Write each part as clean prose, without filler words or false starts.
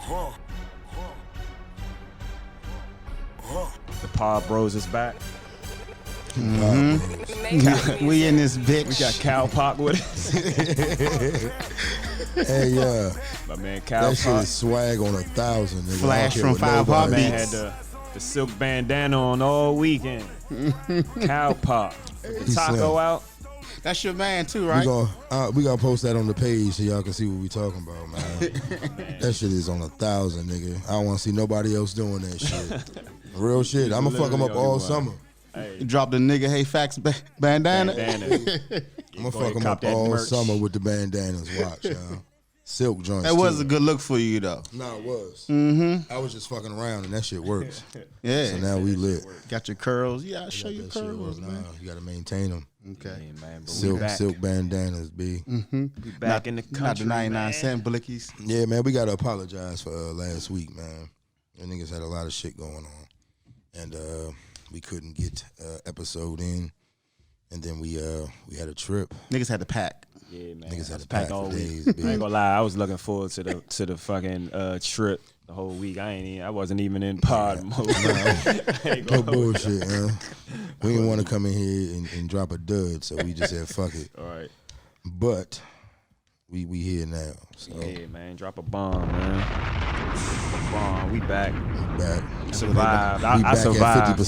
The Pod Bros is back. We in this bitch. We got Cal Pop with us. Hey, My man Cal that shit Pop. is swag on 1,000. Nigga. Flash I don't care from what 5 nobody Man Heartbeats. had the silk bandana on all weekend. Cal Pop. The He taco slim. out. That's your man too, We right? gonna post that on the page so y'all can see what we talking about, man. That shit is on 1,000, nigga. I don't want to see nobody else doing that shit. Real shit. I'ma fuck them up all summer. You dropped the nigga hey facts bandana. I'ma fuck them up all summer with the bandanas. Watch, y'all. Silk joints. That was too. a good look for you though. No, it was. Mm-hmm. I was just fucking around and that shit works. Yeah. So now we lit. Got your curls. Yeah, I'll show Got you that shit curls, work. man. Nah, you gotta maintain them. Okay. Yeah, man, but we back. Silk bandanas, B. We back in the country, Not the 99-cent man. blickies. Yeah, man, we gotta apologize for last week, man. The niggas had a lot of shit going on, and we couldn't get episode in, and then we had a trip. Niggas had to pack. Yeah, man. Niggas I had was to pack packed all for week. days, I B. ain't gonna lie, I was looking forward to the fucking trip the whole week. I wasn't even in pod mode. No bullshit, man. We didn't want to come in here and drop a dud, so we just said fuck it. All right. But we here now, so Yeah, man. Drop a bomb, man. A bomb. We back. back. Survived. We I back survived. at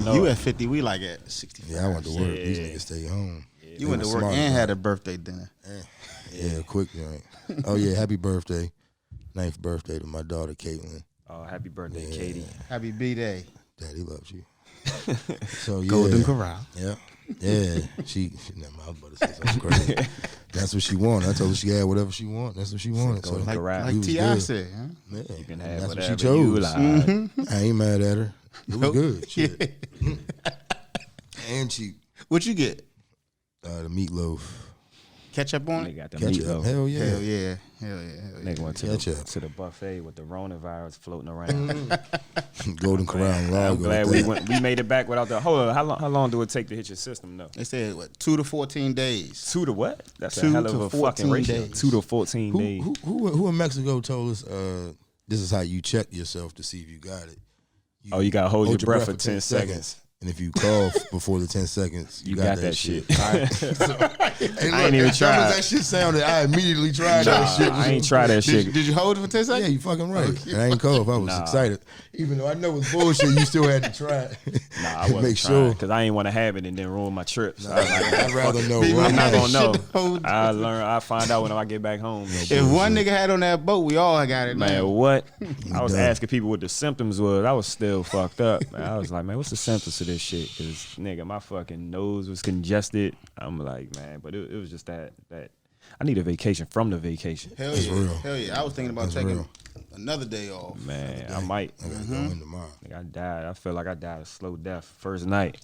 50%. You at 50, we like at 65. Yeah, I went to work. Yeah. These niggas stay home. You went to work Smart and about had it. a birthday dinner. Yeah, quick joint. Oh yeah, happy birthday. 9th birthday to my daughter Caitlin. Oh, happy birthday, Katie. Happy B-Day. Daddy loves you. So yeah. Golden Corral. Yeah. Yeah. She never mind, I was about to say something crazy. That's what she wanted. I told her she had whatever she wanted. That's what she wanted. So Golden Corral. we Like was T.I. good. said, huh? Yeah. You can have That's what whatever she chose. you like. I ain't mad at her. It was good. Shit. And cheap. What you get? The meatloaf. Ketchup on They it? got the Ketchup. meatloaf. Hell yeah. Hell yeah. Hell yeah. Hell yeah. Nigga went Ketchup. to the buffet with the coronavirus floating around. Golden Corral and I'm Lager. glad we made it back without the. Hold on, how long do it take to hit your system though? They said, what, 2 to 14 days. 2 to what? That's 2 a hell to of a 14 fucking ratio. days. 2 to 14 days. Who in Mexico told us this is how you check yourself to see if you got it? You gotta hold your breath for 10 seconds. And if you cough before the 10 seconds, You got that shit. Hey, I ain't even as dumb tried. as that shit sounded, I immediately tried that shit. I ain't try that shit. Did you hold it for 10 seconds? Yeah, you fucking right. And I ain't cough. I was Nah. excited. Even though I know it's bullshit, you still had to try it. Nah, I wasn't Make trying sure. because I ain't want to have it and then ruin my trip. So I was like, I'd rather know. People Right? I'm not had gonna know. shit to hold. I'll find out when I get back home. If one nigga had on that boat, we all got it. Man, what? I was done. asking people what the symptoms was. I was still fucked up. Man. I was like, man, what's the symptoms to this shit? Because, nigga, my fucking nose was congested. I'm like, man, but it was just that I need a vacation from the vacation. Hell That's yeah. real. Hell yeah. I was thinking about That's taking real. another day off. Man, I might. I gotta go in tomorrow. Nigga, I died. I feel like I died a slow death first night.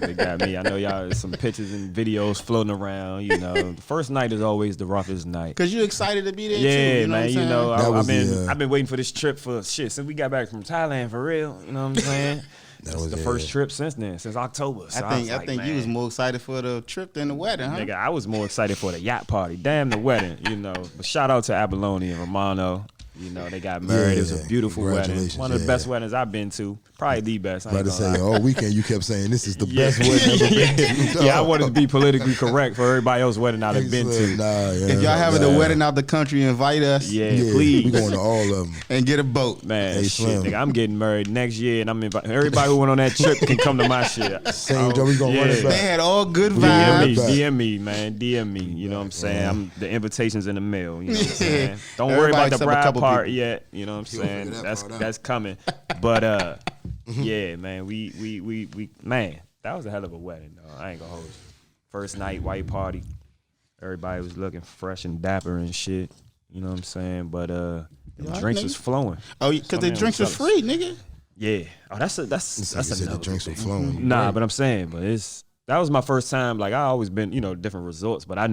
They got me. I know y'all there's some pictures and videos floating around. You know, the first night is always the roughest night. Cause you excited to be there Yeah, too. You know man. what You I'm know, saying? I've been waiting for this trip for shit since we got back from Thailand for real. You know what I'm saying? That was the first trip since then, since October. So I was like, think you was more excited for the trip than the wedding, huh? Nigga, I was more excited for the yacht party. Damn the wedding, you know. But shout out to Abalone and Romano. You know, they got married. It was a beautiful wedding. Congratulations, One of the yeah. best weddings I've been to. Probably the best. I About ain't to gonna say, lie. all weekend you kept saying this is the best wedding ever been to. Yeah, I wanted to be politically correct for everybody else's wedding I've been to. Nah, yeah, If y'all having a wedding out the country, invite us Yeah, yeah, please. we going to all of them. and get a boat. Man, Hey, shit, Slim. nigga, I'm getting married next year, and I'm inviting everybody who went on that trip can come to my shit. Same job, we gonna run it They back. had all good DM me, vibes. back. DM me, man, DM me. You know what I'm saying? The invitation's in the mail. You know what I'm Yeah. saying? Don't worry Everybody about the except a bride couple part people. yet. You know what I'm saying? figure that That's part out. that's coming. But yeah, man, we man, that was a hell of a wedding. Though. I ain't gonna hold you. First night, white party. Everybody was looking fresh and dapper and shit. You know what I'm saying? But the drinks nigga. was flowing. Oh, because Some the man drinks was jealous. free, nigga. Yeah. Oh, that's Said another the drinks were thing. flowing. Nah, but I'm saying, but that was my first time. Like I always been, different resorts, but I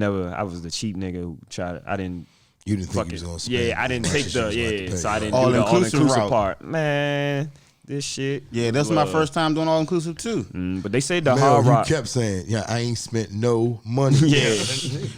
was the cheap nigga who tried. I didn't. You didn't think Fuck you was it. gonna spend I didn't as take much the as you was about to pay. so I didn't All do the inclusive all-inclusive route. part. Man, this shit. Yeah, that's my first time doing all inclusive too. But they said the Mel, Hard Rock. you kept saying, "Yeah, I ain't spent no money." Yeah,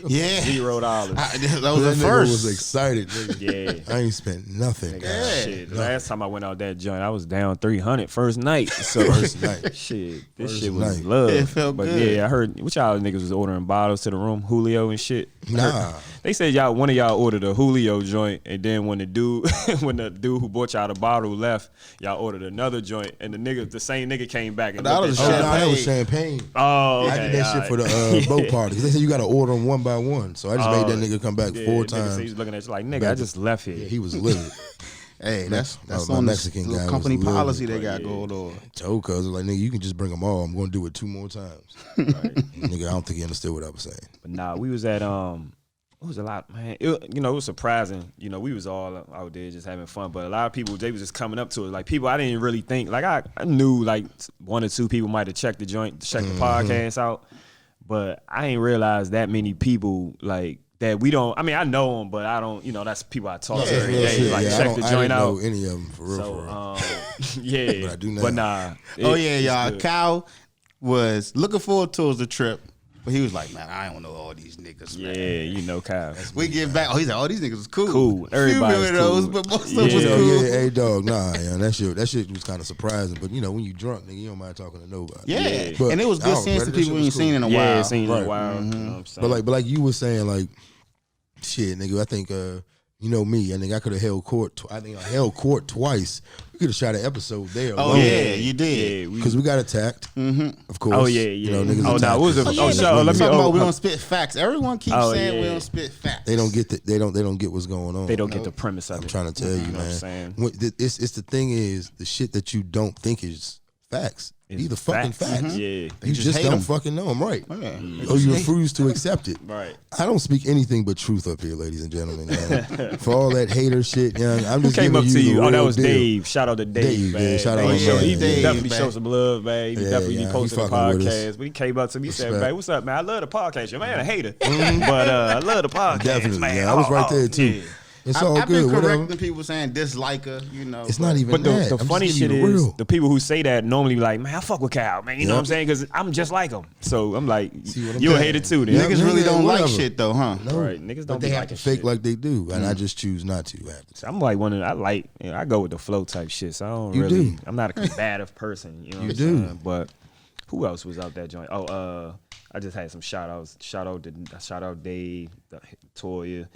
Yeah, $0. that was That the nigga first. was excited. Nigga. Yeah. I ain't spent nothing. Shit, the last time I went out that joint, I was down 300 first night. So First night. shit, this First shit was night. love. It felt but good. yeah, I heard what y'all niggas was ordering bottles to the room, Julio and shit. Nah. They said one of y'all ordered a Julio joint, and then when the dude who bought y'all the bottle left, y'all ordered another joint, and the same nigga came back and That looked was at Oh, y'all. nah, that was Champagne. champagne. Oh, okay, I did that shit for the boat party because they said you got to order them one by one. So I just made that nigga come back Yeah, 4 nigga said times. he was looking at you like, nigga, I just left here. Yeah, he was livid. Hey, that's my on the Mexican guy little was company living, policy they bro, got going on. Told cuz like, nigga, you can just bring them all. I'm going to do it 2 more times. Nigga, I don't think he understood what I was saying. But nah, we was at it was a lot, man. It was surprising. You know, we was all out there just having fun. But a lot of people, they was just coming up to us. Like people I didn't really think. Like I knew like 1 or 2 people might have checked the joint, checked the podcast out. But I ain't realized that many people like that we don't. I mean, I know them, but I don't. You know, that's people I talk to every day. Like check the I joint didn't out. know any of them for real. So for real. yeah, But I do now. But nah. Oh yeah, it's y'all. good. Kyle was looking forward towards the trip, but he was like, "Man, I don't know all these niggas." Man. Yeah, you know, Kyle. We get back. Oh, he's like, "Oh, these niggas was cool." Cool. Few Everybody's of those, cool. but most of them was Yeah. cool. Yeah, hey dog, nah, yeah, that shit was kind of surprising. But you know, when you drunk, nigga, you don't mind talking to nobody. Yeah, But and it was good I seeing read some that shit people we was ain't cool. seen in a Yeah, while. seen in Right. a while. You know what I'm saying? But like you were saying, like, shit, nigga, I think you know me, I think I could have held court. I think I held court twice. We could have shot an episode there. Oh alone. yeah, you did. Yeah, Because we got attacked, of course. Oh, yeah, You yeah. know, niggas Oh, attacked nah, it was us. a- and oh, shit. shut up, let me- Talking about we oh, don't spit facts. Everyone keeps Oh, saying we yeah. don't spit facts. They don't get they don't get what's going on. They don't get the premise of I'm it. trying to tell you, know what I'm man. saying? It's the thing is the shit that you don't think is facts. It's Either fucking facts. facts. Yeah. You just hate don't 'em. fucking know them, right? Yeah. Or you refuse to accept it. Right. I don't speak anything but truth up here, ladies and gentlemen. Young. For all that hater shit, young, I'm Who just came giving up to the you? Oh, that real was deal. Dave. Shout out to Dave, Dave, man. yeah, shout out Dave, to show- Dave. he Dave, definitely man. showed some love, man. He Yeah, definitely yeah, be he posting the fucking with us. podcast. But he came up to me and said, Respect. "Man, what's up, man? I love the podcast. Your man a hater, but I love the podcast, Definitely, man. yeah, I was right there too. Yeah. It's all I've good. been correcting Whatever. people saying dislike her, you know. It's not even But that. the I'm just funny giving shit you the is, real. the people who say that normally be like, man, I fuck with Kyle, man. You know Yep. what I'm saying? Because I'm just like him. So I'm like, See what I'm you a saying? hater too, then. Yeah. Niggas really don't whatever. like shit though, huh? No. Right, niggas don't But they be have liking to fake shit. like they do, and I just choose not to. I'm like one of I go with the flow type shit. So I don't You really. do. I'm not a combative person. You know what You I'm do. saying? But who else was out that joint? Oh, I just had some shout outs. Shout out Dave, Toya.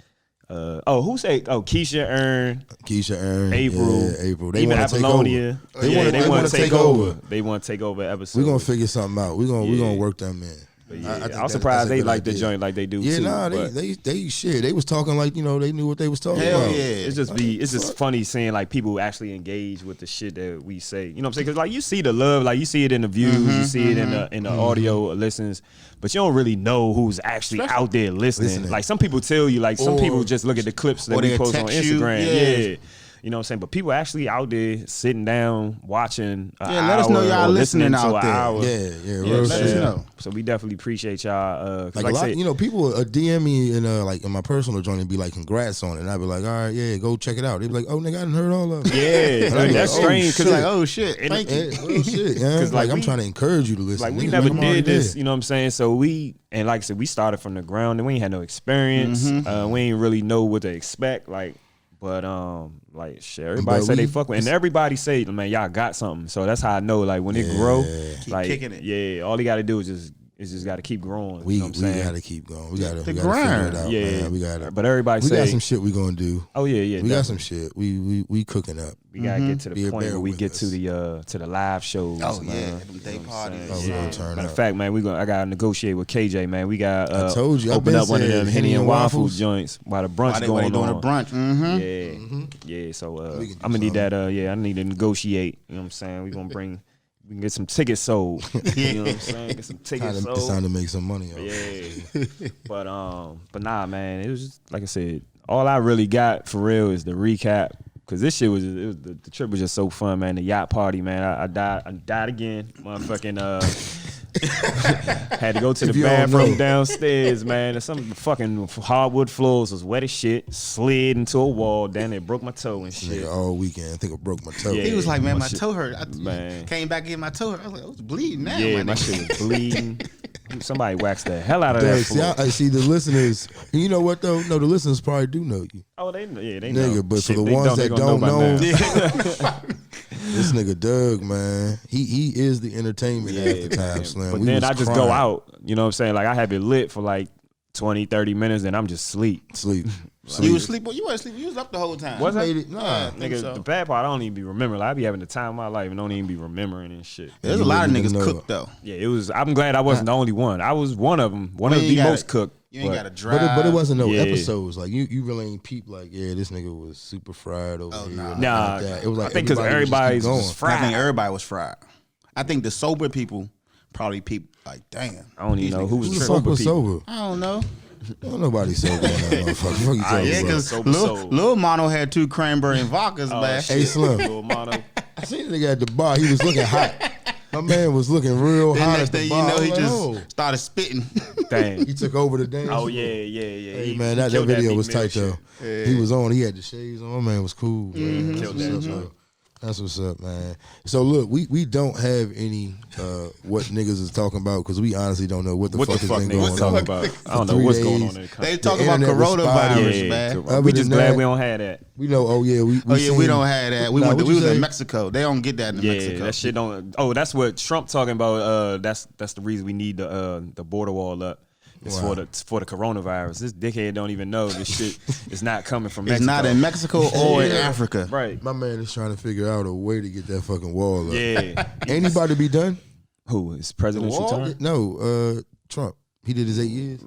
Who say? Oh, Keisha Earn, Keisha Aaron, April, yeah, April. They even want to take over. Apollonia. They wanna take over. They want to take over episode. We're gonna figure something out. We're Yeah. gonna work them in. But I yeah, think I was surprised that's a they good like the idea. joint like they do Yeah, too. nah, but they shit. They was talking like they knew what they was talking Hell about. yeah. it's just funny seeing like people actually engage with the shit that we say. You know what I'm saying? Because like you see the love, like you see it in the views, you see it in the audio listens, but you don't really know who's actually out there listening. Like some people tell you, like some Or- people just look at the clips that or we they post on text you. Instagram. Yeah. Yeah. You know what I'm saying? But people actually out there sitting down watching an Yeah, let us know hour y'all or listening to out an there. hour. Yeah, You know real what I'm let us shit. saying? know. So we definitely appreciate y'all. Like I a lot, said, people DM me in like in my personal joint and be like, "Congrats on it," and I'd be like, "All right, yeah, go check it out." They'd be like, "Oh, nigga, I didn't heard all of it." yeah, And I'd be that's like, oh, strange shit. because Like, oh shit, And- thank you. Yeah, real shit, yeah. 'Cause, Like like, I'm we- trying to encourage you to listen. like we Niggas, never I'm already did this, there. you know what I'm saying? So like I said, we started from the ground and we ain't had no experience. We ain't really know what to expect. But like shit, everybody But say they we- fuck with, and everybody say, man, y'all got something. So that's how I know, like when it grow, like kicking it. yeah, all you got to do is just got to keep growing. We you know what I'm saying? gotta keep going. We gotta figure grind. it out. Yeah, man. We gotta. but everybody We say, got some shit we gonna do. oh yeah, We got some shit. We cooking up. We gotta get to the Be a point bear where we with get us. to the live shows. Oh man. yeah, them day You know what I'm parties. saying? Oh, we gonna turn Matter up. of fact, man, I gotta negotiate with KJ, man. We got I told you, I've open been up one of saying them Henny and Waffle Waffles. joints while the brunch Why they going doing on. a brunch? Mm-hmm. Yeah, so We can do I'm gonna need something. that. I need to negotiate. You know what I'm saying? We can get some tickets sold. You know what I'm saying? Get some tickets It's time sold. to make some money. Yeah, but nah, man. It was just like I said. All I really got for real is the recap. Cause this shit the trip was just so fun, man. The yacht party, man. I died again, motherfucking. Had to go to If the you don't bathroom know. downstairs, man. And some fucking hardwood floors was wet as shit. Slid into a wall. Down there, broke my toe and shit. Nigga, all weekend, I think I broke my toe. Yeah. He was like, man, my my shit- toe hurt. man. Came back in, my toe hurt. I was like, I was bleeding now. Yeah, my nigga. shit was bleeding. Somebody waxed the hell out of Dang, that see, floor. I see the listeners. And you know what though? No, the listeners probably do know you, Oh, they know. nigga. But Shit, for the they ones they that gonna don't by know, now. this nigga Doug, man, he is the entertainment half the time, man. Slim. But We then was I just crying. go out. You know what I'm saying? Like I have it lit for like 20, 30 minutes, and I'm just sleep. sleep. You was asleep. You wasn't asleep. You was up the whole time. Was I? Made it, nah. I think Nigga, so. the bad part, I don't even be remembering. Like, I be having the time of my life and don't even be remembering and shit. There's You a lot of wouldn't niggas even know. cooked though. Yeah, it was. I'm glad I wasn't the only one. I was one of them. One You of ain't the gotta- most cooked. You ain't but- got to drive. But it wasn't no Yeah. episodes. Like you really ain't peep like, yeah, this nigga was super fried over here. nah. or nothing Nah, like that. It was like I think because everybody everybody's was was just keep going. I think fried. everybody was fried. I think the sober people probably peep like, damn. I don't even these know niggas who Who was the the fuck sober was people. sober? I don't know. Don't nobody sober on that motherfucker. Fuck you talking Yeah, about? because sober Lil soul. Lil Mono had 2 cranberry and vodkas, man. Hey, Slim. Lil Mono. I seen the nigga at the bar. He was looking hot. My man was looking real Then hot next at the thing you bar. know, I was he like, just oh. started spitting. Dang. He took over the dance. Oh yeah. Hey He- man, he that killed video Meek was Mill tight shit. though. He was on. He had the shades on. My man was cool. Man. Killed That's that what's up, joint. though. That's what's up, man. So look, we don't have any what niggas is talking about because we honestly don't know what the What the fuck fuck has been niggas going talking on. about? For I don't know 3 what's going days. on in the They country. talking about internet was coronavirus, spotty. man. Other We than just glad that, we don't have that. We know. Oh yeah, we Oh yeah, we seen- don't have that. We Nah, went. what We you was in say? Mexico. They don't get that in Yeah, Mexico. that shit don't. Oh, that's what Trump talking about. That's the reason we need the border wall up. It's Wow. for the coronavirus. This dickhead don't even know this shit is not coming from It's Mexico. not in Mexico or in Yeah. Africa. Right. My man is trying to figure out a way to get that fucking wall up. Yeah. Anybody be done? Who is presidential wall? term? No, Trump. He did his 8 years.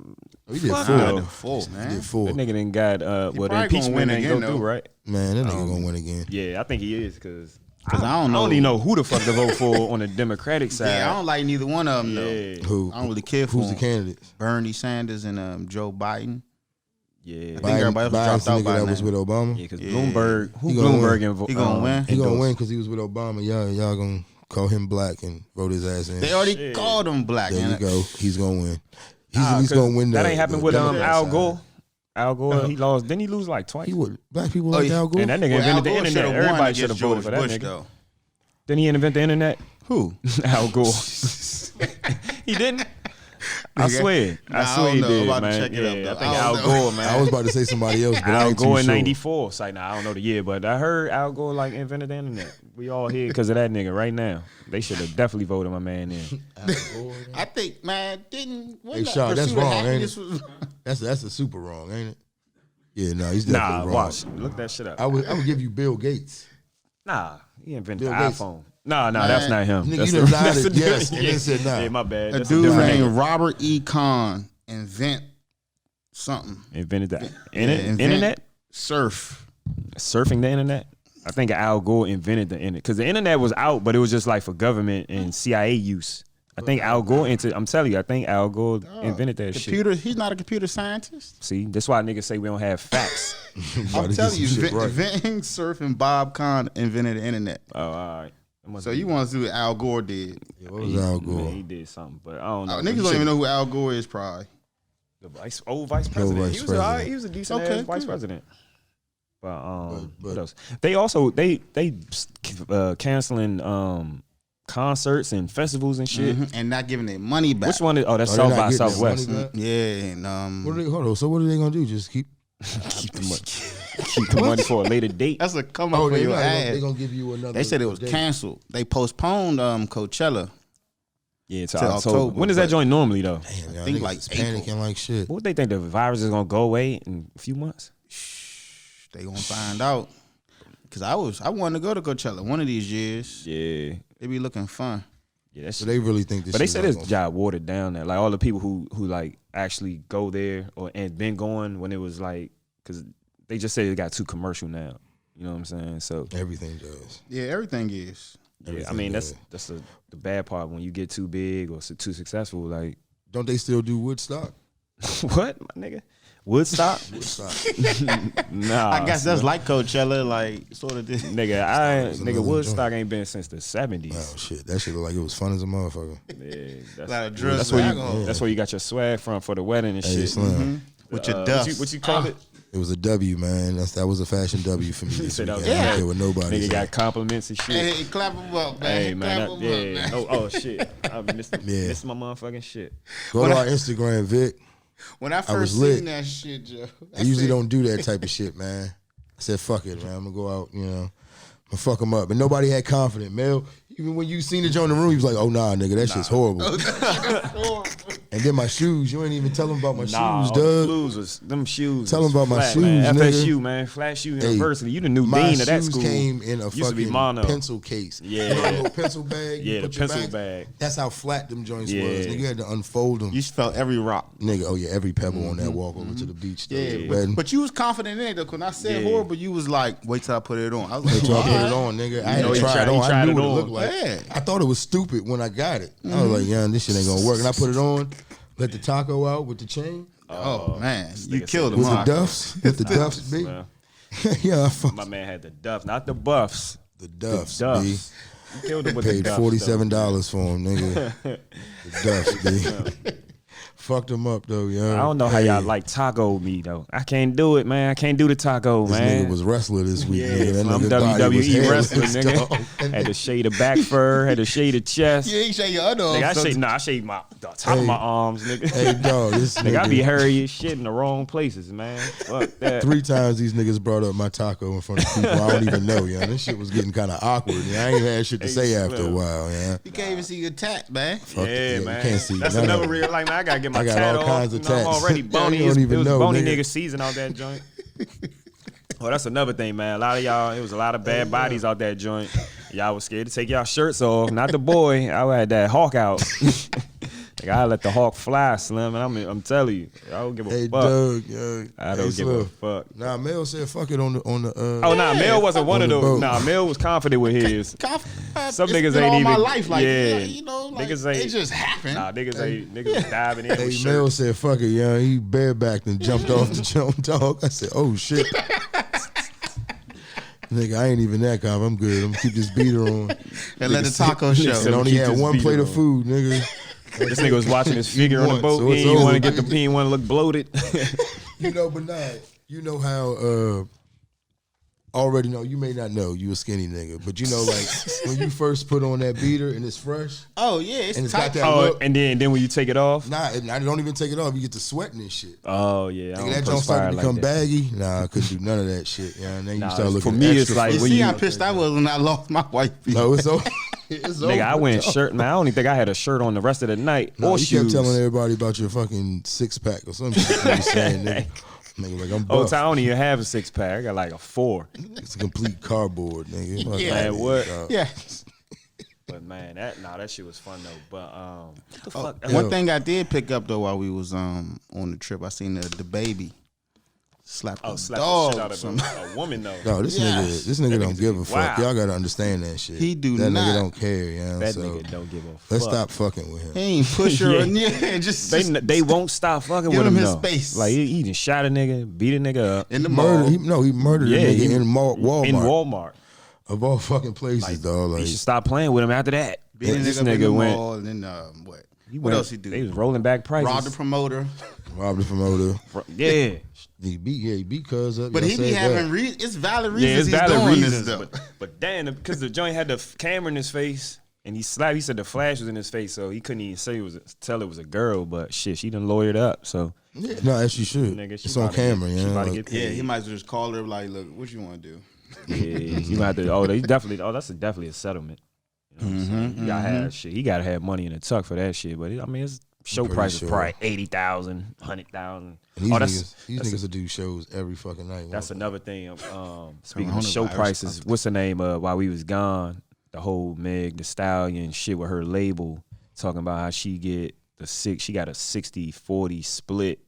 Oh, he did Fuck 4. no. Full, He man. did 4. That nigga didn't got well the probably gonna impeachment win ain't again, go though. through, right? Man, that nigga gonna win again. Yeah, I think he is because Because I don't I know. don't even know who the fuck to vote for on the Democratic side. Yeah, I don't like neither one of them, though. Yeah. Who? I don't really care for Who's the them. candidates? Bernie Sanders and Joe Biden. Yeah. I think Biden, everybody else Biden's dropped the out nigga by that was now. with Obama. Yeah, because Yeah. Bloomberg, who He gonna Bloomberg win. and He gonna win. He gonna endorsed. win because he was with Obama. Y'all gonna call him black and vote his ass in. They already Shit. called him black. There you man. go. He's gonna win. He's Nah, at least 'cause gonna win. That ain't happened with Democrat Al side. Gore. Al Gore, he lost. Didn't he lose like twice? He would. Black people Oh, like yeah. Al Gore. And that nigga Well, Al invented the Gore internet. should've won Everybody against should have voted for George that Bush, nigga. though. Didn't he invent the internet? Who? Al Gore. He didn't. I Nigga. swear. Nah, I I swear don't he know. did, I'm about to man. check it up, Yeah, though. I think I Al don't know. Gore, man. I was about to say somebody else, but I Al ain't Gore too in sure. '94. It's like, nah, I don't know the year, but I heard Al Gore like invented the internet. We all here because of that nigga right now. They should have definitely voted my man in. I think, man, didn't. Hey, Shaw, that's wrong, ain't it? That's a super wrong, ain't it? Yeah, no, he's Nah, definitely wrong. watch. Look that shit up. I would give you Bill Gates. Nah, he invented Bill the Gates. iPhone. Nah, that's not him. Nigga, That's you the- done that's nodded the yes, different- and then said nah. Yeah, my bad. A That's dude different named nigga. Robert E. Kahn something. Invented the Invent- internet? Surf. Surfing the internet? I think Al Gore invented the internet because the internet was out, but it was just like for government and CIA use. I think Al Gore I'm telling you, I think Al Gore invented that shit. Computer. He's not a computer scientist. See, that's why niggas say we don't have facts. I'm telling you, inventing surf and Bob Kahn invented the internet. Oh, all right. That must So be- you want to see what Al Gore did? Yeah, what was Al Gore? Man, he did something, but I don't know. Niggas don't even know who Al Gore is, probably. The old vice president. vice He was all right. president. He was a decent Okay, ass vice good. president. But But- what else? They also they canceling concerts and festivals and shit. And not giving their money back. Which one is? Oh, that's Oh, they South not by getting their Southwest. money back? Yeah, and What are they, hold on. So what are they gonna do? Just keep? Keep the money. Keep the money for a later date. that's a come up Oh, for they your not. ass. They gonna give you another. They said it was date. canceled. They postponed Yeah, Coachella. to To October. October, When does that but- joint normally though? Damn, y'all think niggas like is April. panicking like shit. What would they think the virus is gonna go away in a few months? They gonna find out. Cause I wanted to go to Coachella one of these years. Yeah, They be looking fun. yeah. That's So they really think this. But they shit's said not this gonna- job watered down there. Like all the people who like actually go there and been going when it was like, because they just say it got too commercial now. You know what I'm saying? So Everything does. Yeah, everything is. yeah, I Everything mean does. that's the bad part when you get too big or too successful. Like Don't they still do Woodstock? what, my nigga? Woodstock? Nah. I guess that's like Coachella, like sort of this. Nigga, Woodstock ain't been since the 70s. Oh shit, that shit look like it was fun as a motherfucker. Yeah, Like a drugs that's where you got your swag from for the wedding and Hey, shit. Slim. With your dust. What you call it? It was a W, man. That was a fashion W for me this said that weekend. was I don't care what nobody Nigga said. got compliments and shit. Hey, clap him up, man. Hey, man. Clap him up, man. Oh, shit. I missed my motherfucking shit. Go to our Instagram, Vic. When I was first lit. seen that shit, Joe. I usually don't do that type of shit, man. I said, fuck it, man. I'm gonna go out, I'm gonna fuck them up. But nobody had confidence, Mel. Even when you seen the joint in the room, he was like, oh, nah, nigga, that shit's horrible. And then my shoes, you ain't even tell them about my shoes, dog. Them shoes. Tell them about my flat, shoes, man. nigga. FSU, man. Flat Shoe Hey, University. You the new My dean of that shoes school. came in a Used to be fucking mono. pencil case. Yeah. You know that little pencil bag? you Yeah, the put your pencil bag. That's how flat them joints Yeah. was. Nigga, you had to unfold them. You felt every rock. Nigga, oh yeah, every pebble on that walk over to the beach. Though, Yeah, to the wedding. but you was confident in it, though. When I said Yeah. horrible, you was like, wait till I put it on. I was Wait like, till I put alright. it on, nigga. I had know, to he try tried- it he on. I tried knew it what it on. looked like. Yeah. I thought it was stupid when I got it. I was like, yeah, this shit ain't gonna work. And I put it on, let the taco out with the chain. Oh, man. You nigga killed said him, With the huh? duffs. With the duffs, B. Man. Yeah, I fucked My man had the duffs, not the buffs. the duffs, The B. duffs. You killed him with the Paid duffs, $47 for him, nigga. The duffs, B. Fucked him up though, yo. I don't know how y'all like taco me though. I can't do it, man. I can't do the taco, This man. nigga was wrestler this week, Yeah, nigga. That I'm nigga body was WWE wrestler, hairless, nigga. dog. Had to shade the back fur, had to shade the chest. You ain't shake your other Nigga, arm. I shade the top of my arms, nigga. Hey, dog, this Nigga, I be nigga. hairy as shit in the wrong places, man. Fuck that. 3 times these niggas brought up my taco in front of people I don't even know, yeah. This shit was getting kind of awkward. Yeah. I ain't had shit to say after a while, yeah. You can't even see your tat, man. Fuck Yeah, you man. can't see That's none another of it. real like, man. I gotta get my I got tat all off. kinds of You know, I'm tats. already Yeah, bony. you don't It even was know, bony nigga. nigga season out that joint. Oh, that's another thing, man. A lot of y'all, it was a lot of bad bodies out that joint. Y'all was scared to take y'all shirts off. Not the boy. I had that hawk out. Like, I let the hawk fly, Slim, and I'm telling you, I don't give a Hey, fuck. Doug, yo. I don't give a fuck. Nah, Mel said fuck it on the Oh, nah, Mel wasn't one of on the those. boat. Nah, Mel was confident with his. Some niggas been ain't all even. my life, like, yeah, you know, like, niggas ain't. it just happened. Nah, niggas was diving in Hey, with Mel shirts. said fuck it, yo. He barebacked and jumped off the jump, dog. I said, oh shit. Nigga, I ain't even that calm. I'm good. I'm gonna keep this beater on. And let the taco show. And only keep had this one beater plate of on. food, nigga. This nigga was watching his figure on the once, boat. so He it's didn't want to over. get the. He didn't want to look bloated. You know, but nah, you know how already know, you may not know, you a skinny nigga, but you know, like when you first put on that beater and it's fresh, Oh, yeah, it's and it's tight. got that Oh, look. and then when you take it off. I don't even take it off. You get to sweating and shit. Oh yeah, I Nigga, don't that joint perspire started to like become that. baggy. Nah, I couldn't do none of that shit. Yeah, and then Nah, you start for looking me, it's extra like You when see you- how pissed I was when I lost my white feet. No, it's over. It's over. Nigga, I went dog. shirt, man. I don't even think I had a shirt on the rest of the night No, or you shoes. kept telling everybody about your fucking 6-pack or something. You was saying, nigga. Nigga, like I'm Oh, buff. I don't even have a 6-pack. I got like a 4. It's a complete cardboard, nigga. Fuck Yeah. outta Man, here, what? dog. Yeah. But man, that shit was fun though. But what the fuck? yeah. One thing I did pick up though while we was on the trip, I seen the baby slap the Slap dog. the shit out of a woman though. No, this Yes. nigga don't give a fuck. Wow. Y'all gotta understand that shit. He do that not. nigga don't care, you know. That so nigga don't give a fuck. let's stop fucking with him. He ain't push her. Yeah. Yeah, just They won't stop fucking Give with him him his though. space. Like he done shot a nigga, beat a nigga up in the mall. He murdered Yeah, a nigga he- in Walmart. in Walmart. Of all fucking places, dog. Like, He should stop playing with him after that. Beat a This nigga up in the nigga went. mall, and then what? What went- else he do? They was rolling back prices. Robbed the promoter. robbed the promoter. Yeah. He beat cuz up. But y'all he be said having that. it's valid Yeah, reasons it's he's valid doing reasons. this though. But damn, because the joint had the camera in his face and he slapped. He said the flash was in his face, so he couldn't even say tell it was a girl. But shit, she done lawyered up. So Yeah, no, as she should. nigga, she It's on about to get- camera, she you know. about to Like, get Yeah, paid. he might as well just call her like, look, what you want to do? Yeah, you might have to. Oh, they definitely. Oh, that's definitely a settlement. You know what I'm saying? You gotta have shit. He gotta have money in the tuck for that shit. But I mean, his show pretty price is sure. probably 80,000, 100,000. these Oh, niggas will do shows every fucking night. That's another thing. Speaking I of don't show know about prices, what's the name? While we was gone, the whole Meg the Stallion shit with her label, talking about how she get she got a 60-40 split,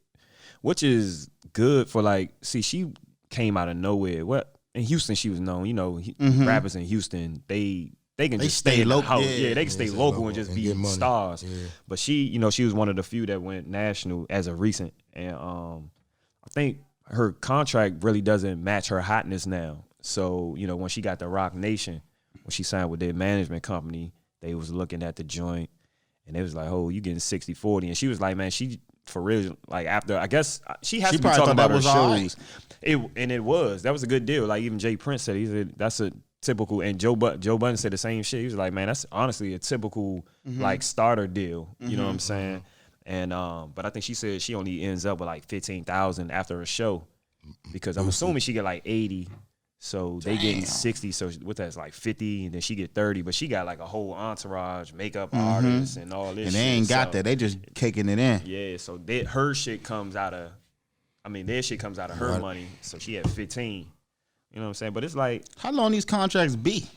which is good for like. See, she came out of nowhere. What in Houston she was known. You know, rappers in Houston they can just stay in the local. house. Yeah. Yeah, they can stay local and just be get money. stars. Yeah. But she, you know, she was one of the few that went national as of recent. And think her contract really doesn't match her hotness now. So, you know, when she got the Rock Nation, when she signed with their management company, they was looking at the joint and they was like, oh, you getting 60-40. And she was like, man, she for real, like after, I guess she has to be talking about her shows. It was. That was a good deal. Like even Jay Prince said, he said, that's a typical, and Joe Budden said the same shit. He was like, man, that's honestly a typical like starter deal. You know what I'm saying? And but I think she said she only ends up with like 15,000 after a show, because I'm assuming she get like 80. So they getting 60. So what that's like 50, and then she get 30. But she got like a whole entourage, makeup artists, and all this. And shit. they ain't got that. They just kicking it in. Yeah. So her shit comes out of, their shit comes out of her money. So she had 15. You know what I'm saying? But it's like, how long these contracts be?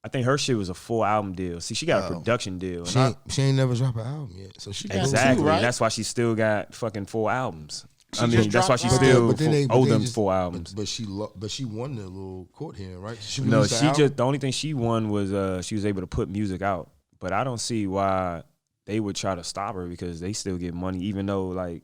I think her shit was a full album deal. See, she got a production deal. She ain't never dropped an album yet, so she got exactly. Two, right? And that's why she still got fucking 4 albums. That's why she but still they owe them just, 4 albums. But she won the little court hearing, right? The only thing she won was she was able to put music out. But I don't see why they would try to stop her, because they still get money, even though like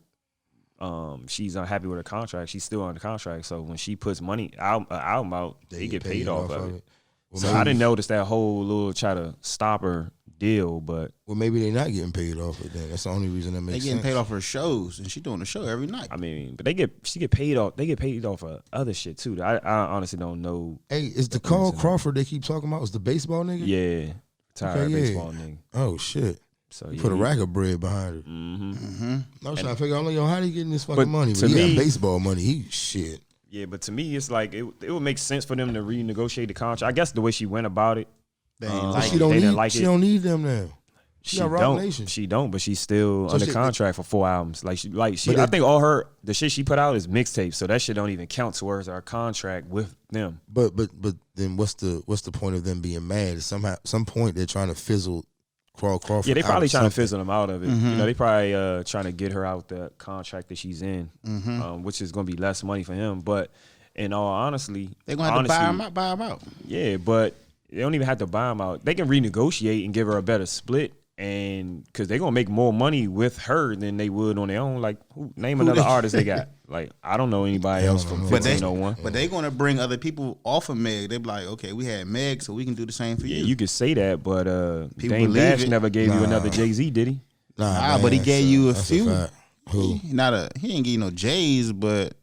she's unhappy with her contract. She's still on the contract. So when she puts album out, they get paid off of it. Well, so I didn't notice that whole little try to stop her deal, but maybe they're not getting paid off of that. That's the only reason that makes sense. They getting paid off her shows, and she doing the show every night. But they get paid off. They get paid off of other shit too. I honestly don't know. Hey, is the Carl Crawford they keep talking about? Is the baseball nigga? Yeah, tired baseball nigga. Oh shit. So put a rack of bread behind her. I was trying to figure out, like, how he getting this fucking money? But he got baseball money. He shit. Yeah, but to me, it's like it would make sense for them to renegotiate the contract. I guess the way she went about it, she don't need them now. She got Rock Nation. She don't, but she's still under contract for 4 albums. I think all the shit she put out is mixtapes, so that shit don't even count towards our contract with them. But then what's the point of them being mad? Some point they're trying to fizzle Crawford. Yeah, they probably trying to fizzle them out of it. You know, they probably trying to get her out the contract that she's in, which is going to be less money for him. But in all honesty, they're going to have to buy him out. Yeah, but they don't even have to buy him out. They can renegotiate and give her a better split, and because they're going to make more money with her than they would on their own. Like, name another artist they got. Like, I don't know anybody else from 1501. But they're going to bring other people off of Meg. They be like, okay, we had Meg, so we can do the same for you. Yeah, you could say that, but Dame Dash never gave you another Jay-Z, did he? Nah, but he gave you a few. Who? He ain't give you no J's, but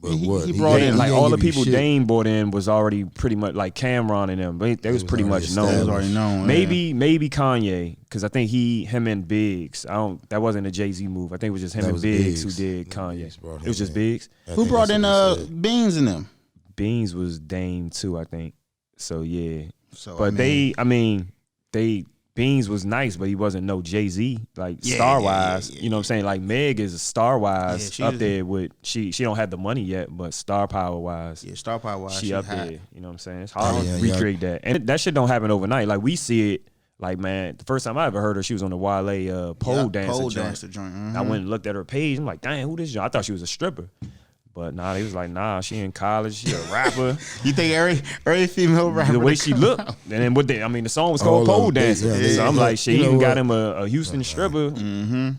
what? He brought in like all the people Dame brought in was already pretty much like Cameron and them. But they was pretty much known. It was already known. Maybe Kanye, because I think him and Biggs. That wasn't a Jay-Z move. I think it was just him and Biggs who did Kanye. It was just Biggs. Who brought in Beans in them? Beans was Dame too, I think. So yeah. But Beans was nice, but he wasn't no Jay-Z, like star-wise. You know what I'm saying? Like Meg is star-wise up there with, she don't have the money yet, but star power-wise. Yeah, star power-wise. She up there. You know what I'm saying? It's hard to recreate that. And that shit don't happen overnight. Like we see it, like man, the first time I ever heard her, she was on the Wale pole dancer joint. I went and looked at her page. I'm like, dang, who this joint? I thought she was a stripper. But they was like, nah, she in college, she a rapper. You think every female rapper? The way she looked. And then the song was called Pole Dancer. So I'm like, she even got him a Houston stripper.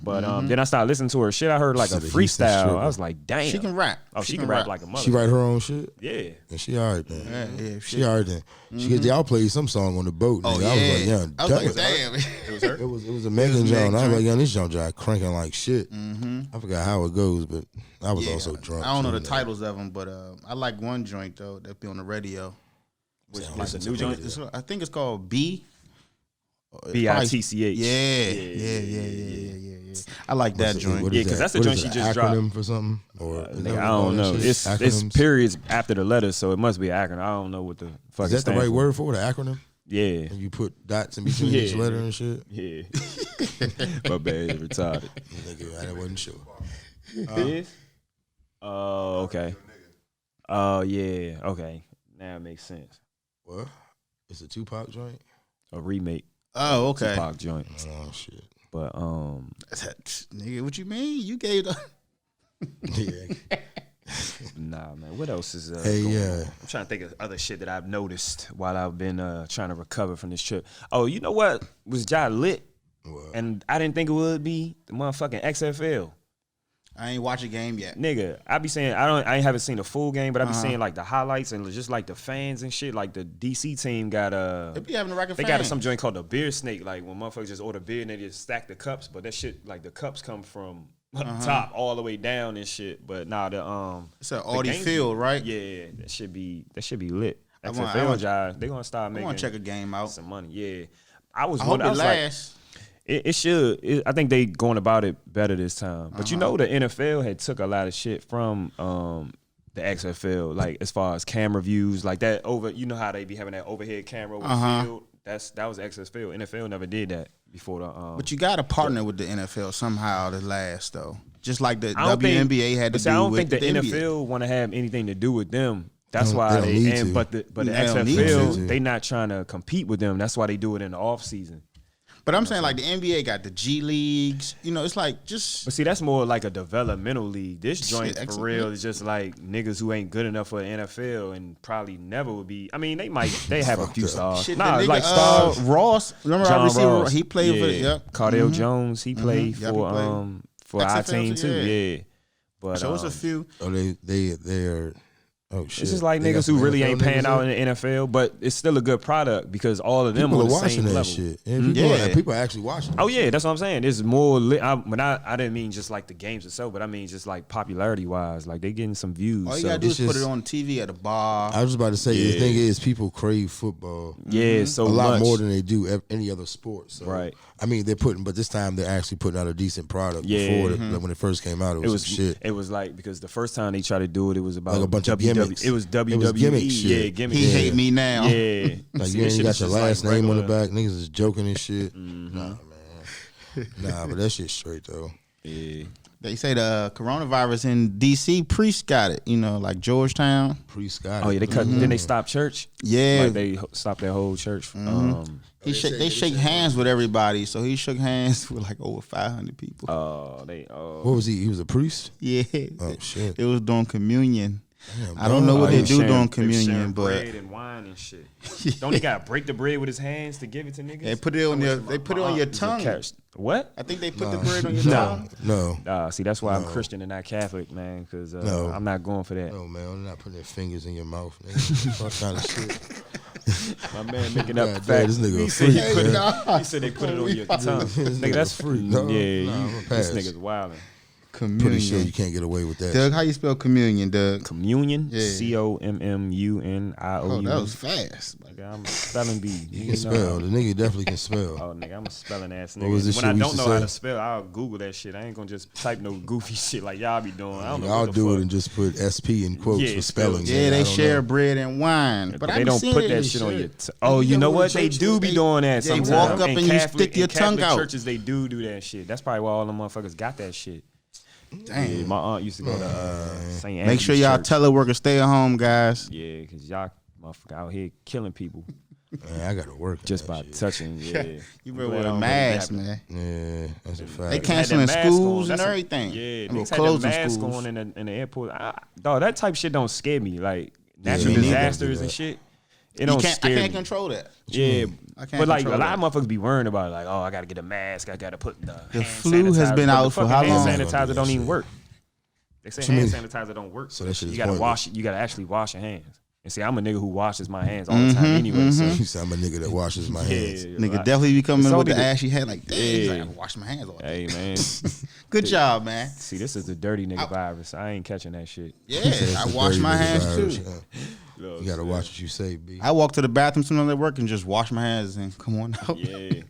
But then I started listening to her shit. I heard like a freestyle. I was like, damn. She can rap. Oh, she can rap like a mother. She write her own shit? Yeah. And she all right then. Yeah, she all right then. Y'all played some song on the boat. Oh, yeah. I was like, damn. It was her? It was a Megan joint. I was like, this joint cranking like shit. I forgot how it goes, but I was also drunk. I don't know the titles of them, but I like one joint though that be on the radio. Which is a new joint? I think it's called B. BITCH. Yeah. I like that joint. Yeah, because that's the joint she just dropped. Acronym for something? Or I don't know. It's periods after the letters, so it must be an acronym. I don't know what the fuck. Is that the right word for it? The acronym? Yeah. And you put dots in between each letter and shit? Yeah. My bad, retarded. I wasn't sure. Oh, okay. Oh, yeah. Okay. Now it makes sense. What? It's a Tupac joint? A remake. Oh, okay. Tupac joint. Oh, shit. But, nigga, what you mean? You gave the... Yeah. Nah, man. What else is I'm trying to think of other shit that I've noticed while I've been trying to recover from this trip. Oh, you know what was lit? What? And I didn't think it would be the motherfucking XFL. I ain't watch a game yet. Nigga, I be saying I haven't seen the full game, but I be seeing like the highlights and just like the fans and shit. Like the DC team got They be having a record. they got some joint called the beer snake. Like when motherfuckers just order beer and they just stack the cups, but that shit like the cups come from up top all the way down and shit. But nah, it's an Audi field, right? Yeah, that should be lit. I XFL job, they gonna start making. I want to check a game out. Some money. Yeah, I hope it lasts. It should. I think they going about it better this time. But you know, the NFL had took a lot of shit from the XFL, like as far as camera views, like that over. You know how they be having that overhead camera over the field. That was XFL. NFL never did that before the. But you got to partner with the NFL somehow to last though. Just like the WNBA had to do. I don't with think the NFL want to have anything to do with them. That's why but the XFL they not trying to compete with them. That's why they do it in the off season. But I'm saying like the NBA got the G leagues. You know, it's like just. But see, that's more like a developmental league. This joint for real is just like niggas who ain't good enough for the NFL and probably never would be. I mean, they have a few stars. Shit, nah, nigga, like stars. Ross. Remember John our receiver? Ross. He played for. Yep. Cardale Jones. He played for our XFL team too. Yeah. Yeah. But So it's a few. Oh, they are. Oh shit! It's just like They got niggas who some really NFL ain't paying niggas out in? in the NFL, but it's still a good product because all of them People on are the watching same that level. shit. And people are actually watching. Oh yeah, that's what I'm saying. There's more. I didn't mean just like the games itself, but I mean just like popularity wise, like they getting some views. All you so. gotta do is it's put it just- on TV at a bar. I was about to say the thing is people crave football. Yeah, so a lot much. more than they do any other sport. So, Right. I mean, but this time they're actually putting out a decent product. Yeah. Before like when it first came out, it was some shit. It was like because the first time they tried to do it, it was about Like a bunch of WWE. gimmicks. It was WWE. It was gimmick shit. Yeah, gimmick. He shit. hate me now. Yeah, Like See, you this ain't shit got is your just last like name on the regular- back. Niggas is joking and shit. Nah, man. Nah, but that shit's straight though. Yeah. They say the coronavirus in DC, priests got it. You know, like Georgetown. Priest got Oh it. yeah, they cut. Then they stopped church. Yeah. Like they stopped their whole church. They shake hands with everybody, so he shook hands with like over 500 people. What was he? He was a priest. Yeah. Oh shit. It was during communion. Damn, I don't know what They they was do sharing- during they was communion, sharing but bread and wine and shit. Don't he gotta break the bread with his hands to give it to niggas? they put it on your tongue. What? I think they put the bread on your No. tongue. No. See, that's why I'm Christian and not Catholic, man, because No. I'm not going for that. No, man, I'm not putting their fingers in your mouth. Nigga. What kind of shit? My man making up God, facts. this nigga a He said, freak, man. he said they put it on your tongue. This Nigga, that's free. No, Yeah, nah, I'm gonna pass. this nigga's wildin'. Communion. Pretty sure you can't get away with that. Doug, how you spell communion, Doug? Communion, Yeah. COMMUNION. Oh, that was fast. Nigga, I'm a spelling bee. He can spell. The nigga definitely can spell. Oh, nigga, I'm a spelling ass What was nigga. this When shit I we don't used know to how say? to spell, I'll Google that shit. I ain't gonna just type no goofy shit like y'all be doing. I don't know. I'll what the do fuck. it and just put SP in quotes Yeah, for spelling. Yeah, I they don't share know. bread and wine, But but they don't put that shit on your. Oh, you know what? They do be doing that. They Sometimes. walk up In and you Catholic- stick your in tongue Catholic out. Churches, they do that shit. That's probably why all them motherfuckers got that shit. Damn. Yeah, my aunt used to go to St. Andrew's Make sure y'all Church. teleworkers stay at home, guys. Yeah, because y'all motherfucker out here killing people Man, I gotta work. on just that by shit. touching. Yeah, You I'm better glad wear I a don't mask, really man. Yeah, that's a They fact. Had canceling that mask schools on. and That's everything. Yeah, They niggas were had that closing mask schools. on in the airport. Dog, that type shit don't scare me. Like natural me neither. disasters and shit. It don't I scare can't me. control that. Yeah, I can't but like a control lot of that. motherfuckers be worrying about it. Like, oh, I gotta get a mask. I gotta put the hand flu has sanitizer. been But out the for fucking how hand long? Sanitizer don't even Shit. work. They say What you hand mean? sanitizer don't work. So that shit you is gotta pointless. wash it. You gotta actually wash your hands. And see, I'm a nigga who washes my hands all the time anyway. So You said I'm a nigga that washes my hands. Nigga like- definitely be coming It's with the only the- ashy head like, damn, he's like, Yeah. I wash my hands all day. Hey man, Good job, man. see, this is the dirty nigga virus. I ain't catching that shit. Yeah, It's I a wash dirty my nigga hands virus, too. yeah. You gotta watch what you say, B. I walk to the bathroom sometimes at work and just wash my hands and come on out. Yeah.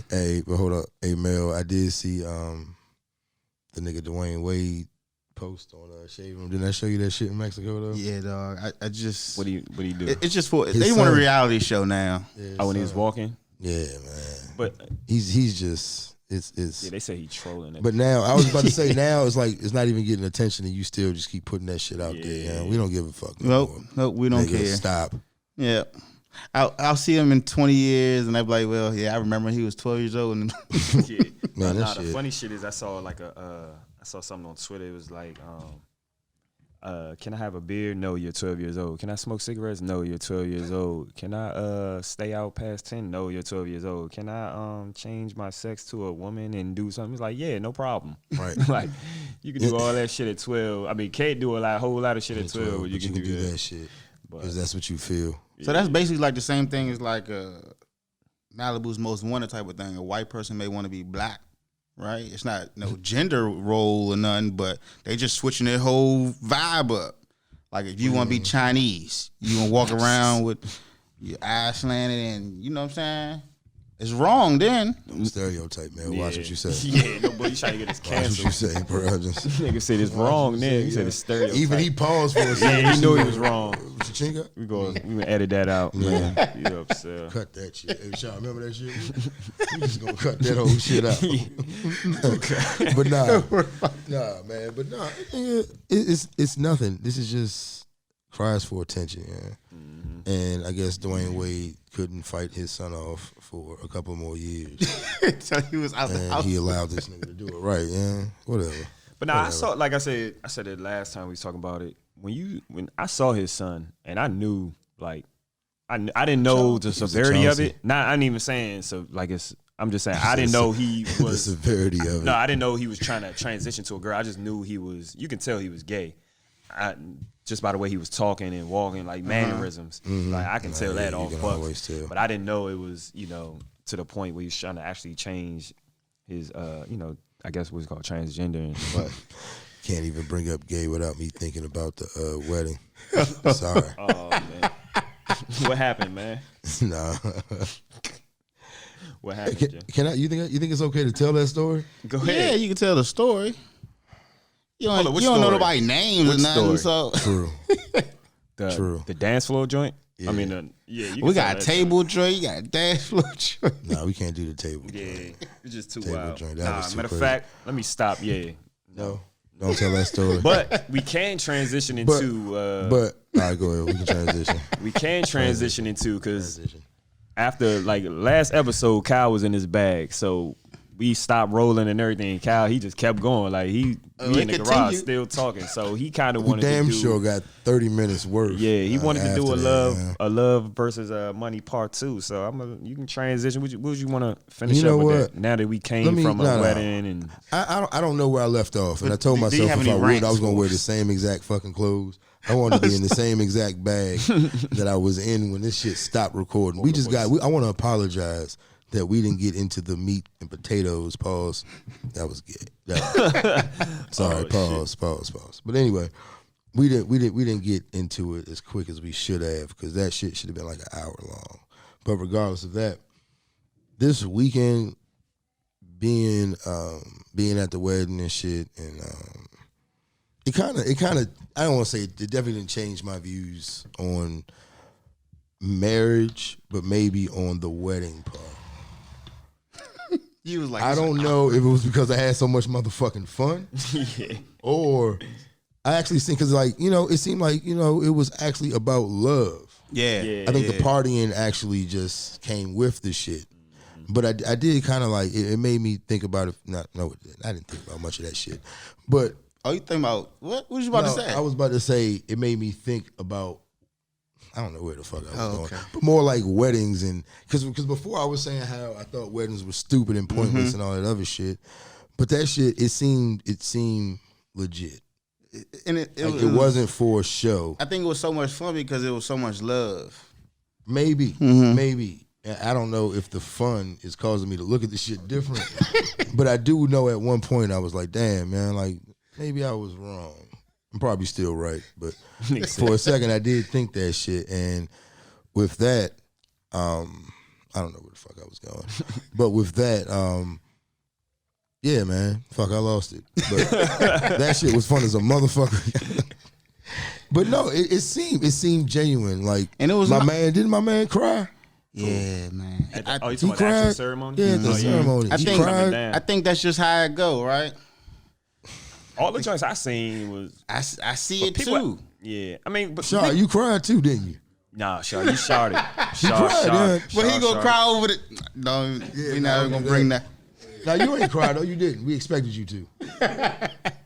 Hey, but hold up. Hey, Mel, I did see the nigga Dwayne Wade post on Shade Room. Didn't I show you that shit in Mexico though? Yeah, dog. I just What do you do? it's just for His they want a son. reality show now. Yeah, Oh, when he was son. walking. Yeah, man. But He's just it's. yeah, they say he trolling it. But now I was about to say now it's like it's not even getting attention and you still just keep putting that shit out there. Yeah. Yeah, we don't give a fuck. No more. Nope, we don't Nigga, care. Stop. Yeah. I'll see him in 20 years and I'll be like, well, yeah, I remember he was 12 years old. And yeah. Man, that the shit. funny shit is I saw like I saw something on Twitter. It was like can I have a beer? No, you're 12 years old. Can I smoke cigarettes? No, you're 12 years old. Can I stay out past 10? No, you're 12 years old. Can I change my sex to a woman and do something? It's like, yeah, no problem. Right. Like, You can do all that shit at 12. I mean, can't do a whole lot of shit at 12, but you can do that shit because that's what you feel. So that's basically like the same thing as like Malibu's Most Wanted type of thing. A white person may want to be black, right? It's not no gender role or nothing, but they just switching their whole vibe up. Like if you want to be Chinese, you want to walk around with your eyes slanted and you know what I'm saying? It's wrong then. Stereotype, man. Yeah. Watch what you say. Yeah, nobody trying to get us canceled. Watch what you say, bro. Just, nigga said it's wrong then. He said it's stereotype. Even he paused for a second. Yeah, he knew he was wrong. What you chin got? We gonna edit that out, man. You upset. Cut that shit. Hey, Sean, remember that shit? We just gonna cut that whole shit out. But nah, man. But nah, it's nothing. This is just cries for attention, yeah. Mm-hmm. And I guess Dwayne Wade couldn't fight his son off for a couple more years. So he was out the house. He allowed this nigga to do it right, yeah. Whatever. But nah, I saw, like I said it last time we was talking about it. When I saw his son, and I knew, like, I didn't know the severity of it. I ain't even saying so. Like I'm just saying I didn't know he was the severity of it. No, I didn't know he was trying to transition to a girl. I just knew he was. You can tell he was gay. Just by the way he was talking and walking, like mannerisms. Mm-hmm. Like I can tell that off bucks. But I didn't know it was, to the point where he was trying to actually change his, I guess what's called transgender. But can't even bring up gay without me thinking about the wedding. Sorry. Oh man, what happened, man? Nah. What happened? Can I? You think it's okay to tell that story? Go ahead. Yeah, you can tell the story. You don't know nobody's names or nothing. So true. True. The dance floor joint. Yeah. I mean, we got a table joint. You got a dance floor joint. Nah, we can't do the table joint. Yeah, it's just too table wild. Joint. Matter of fact, let me stop. Yeah. No, don't tell that story. But we can transition into. But all right, go ahead. We can transition. We can transition into because after like last episode, Kyle was in his bag, so. We stopped rolling and everything. Kyle, he just kept going. Like we in the garage still talking. So he kind of wanted to do. Sure got 30 minutes worth. Yeah, he wanted to do a love versus money part 2. So you can transition. What would you want to finish up with that? Now that we came from a wedding and I don't know where I left off. And I told myself if I would, I was gonna wear the same exact fucking clothes. I wanted to be in the same exact bag that I was in when this shit stopped recording. I want to apologize. That we didn't get into the meat and potatoes. Pause. That was good. Sorry. Pause. But anyway, we didn't get into it as quick as we should have because that shit should have been like an hour long. But regardless of that, this weekend being at the wedding and shit, and it kind of I don't want to say it definitely didn't change my views on marriage, but maybe on the wedding part. You was like, I don't know if it was because I had so much motherfucking fun, or I actually think because it seemed like it was actually about love. Yeah. I think the partying actually just came with the shit, but I did kind of like it made me think about it. I didn't think about much of that shit, but you think about what? What was you about to say? I was about to say it made me think about. I don't know where the fuck I was going, but more like weddings and because before I was saying how I thought weddings were stupid and pointless and all that other shit, but that shit it seemed legit, and it wasn't for show. I think it was so much fun because it was so much love. Maybe. I don't know if the fun is causing me to look at this shit different, but I do know at one point I was like, damn man, like maybe I was wrong. I'm probably still right, but for a second I did think that shit. And with that, I don't know where the fuck I was going, but with that, yeah, man, fuck, I lost it. But that shit was fun as a motherfucker. But no, it seemed genuine. Like, and it was didn't my man cry? Yeah, man. You talking about the actual ceremony? Yeah, the ceremony. I think that's just how it go, right? All the joints I seen was I see it too. Yeah, I mean, but Shaw, you cried too, didn't you? Nah, Shaw, you shouted. He cried, yeah. But he gonna cry over it. No, we not gonna bring that. Now you ain't cried though. You didn't. We expected you to,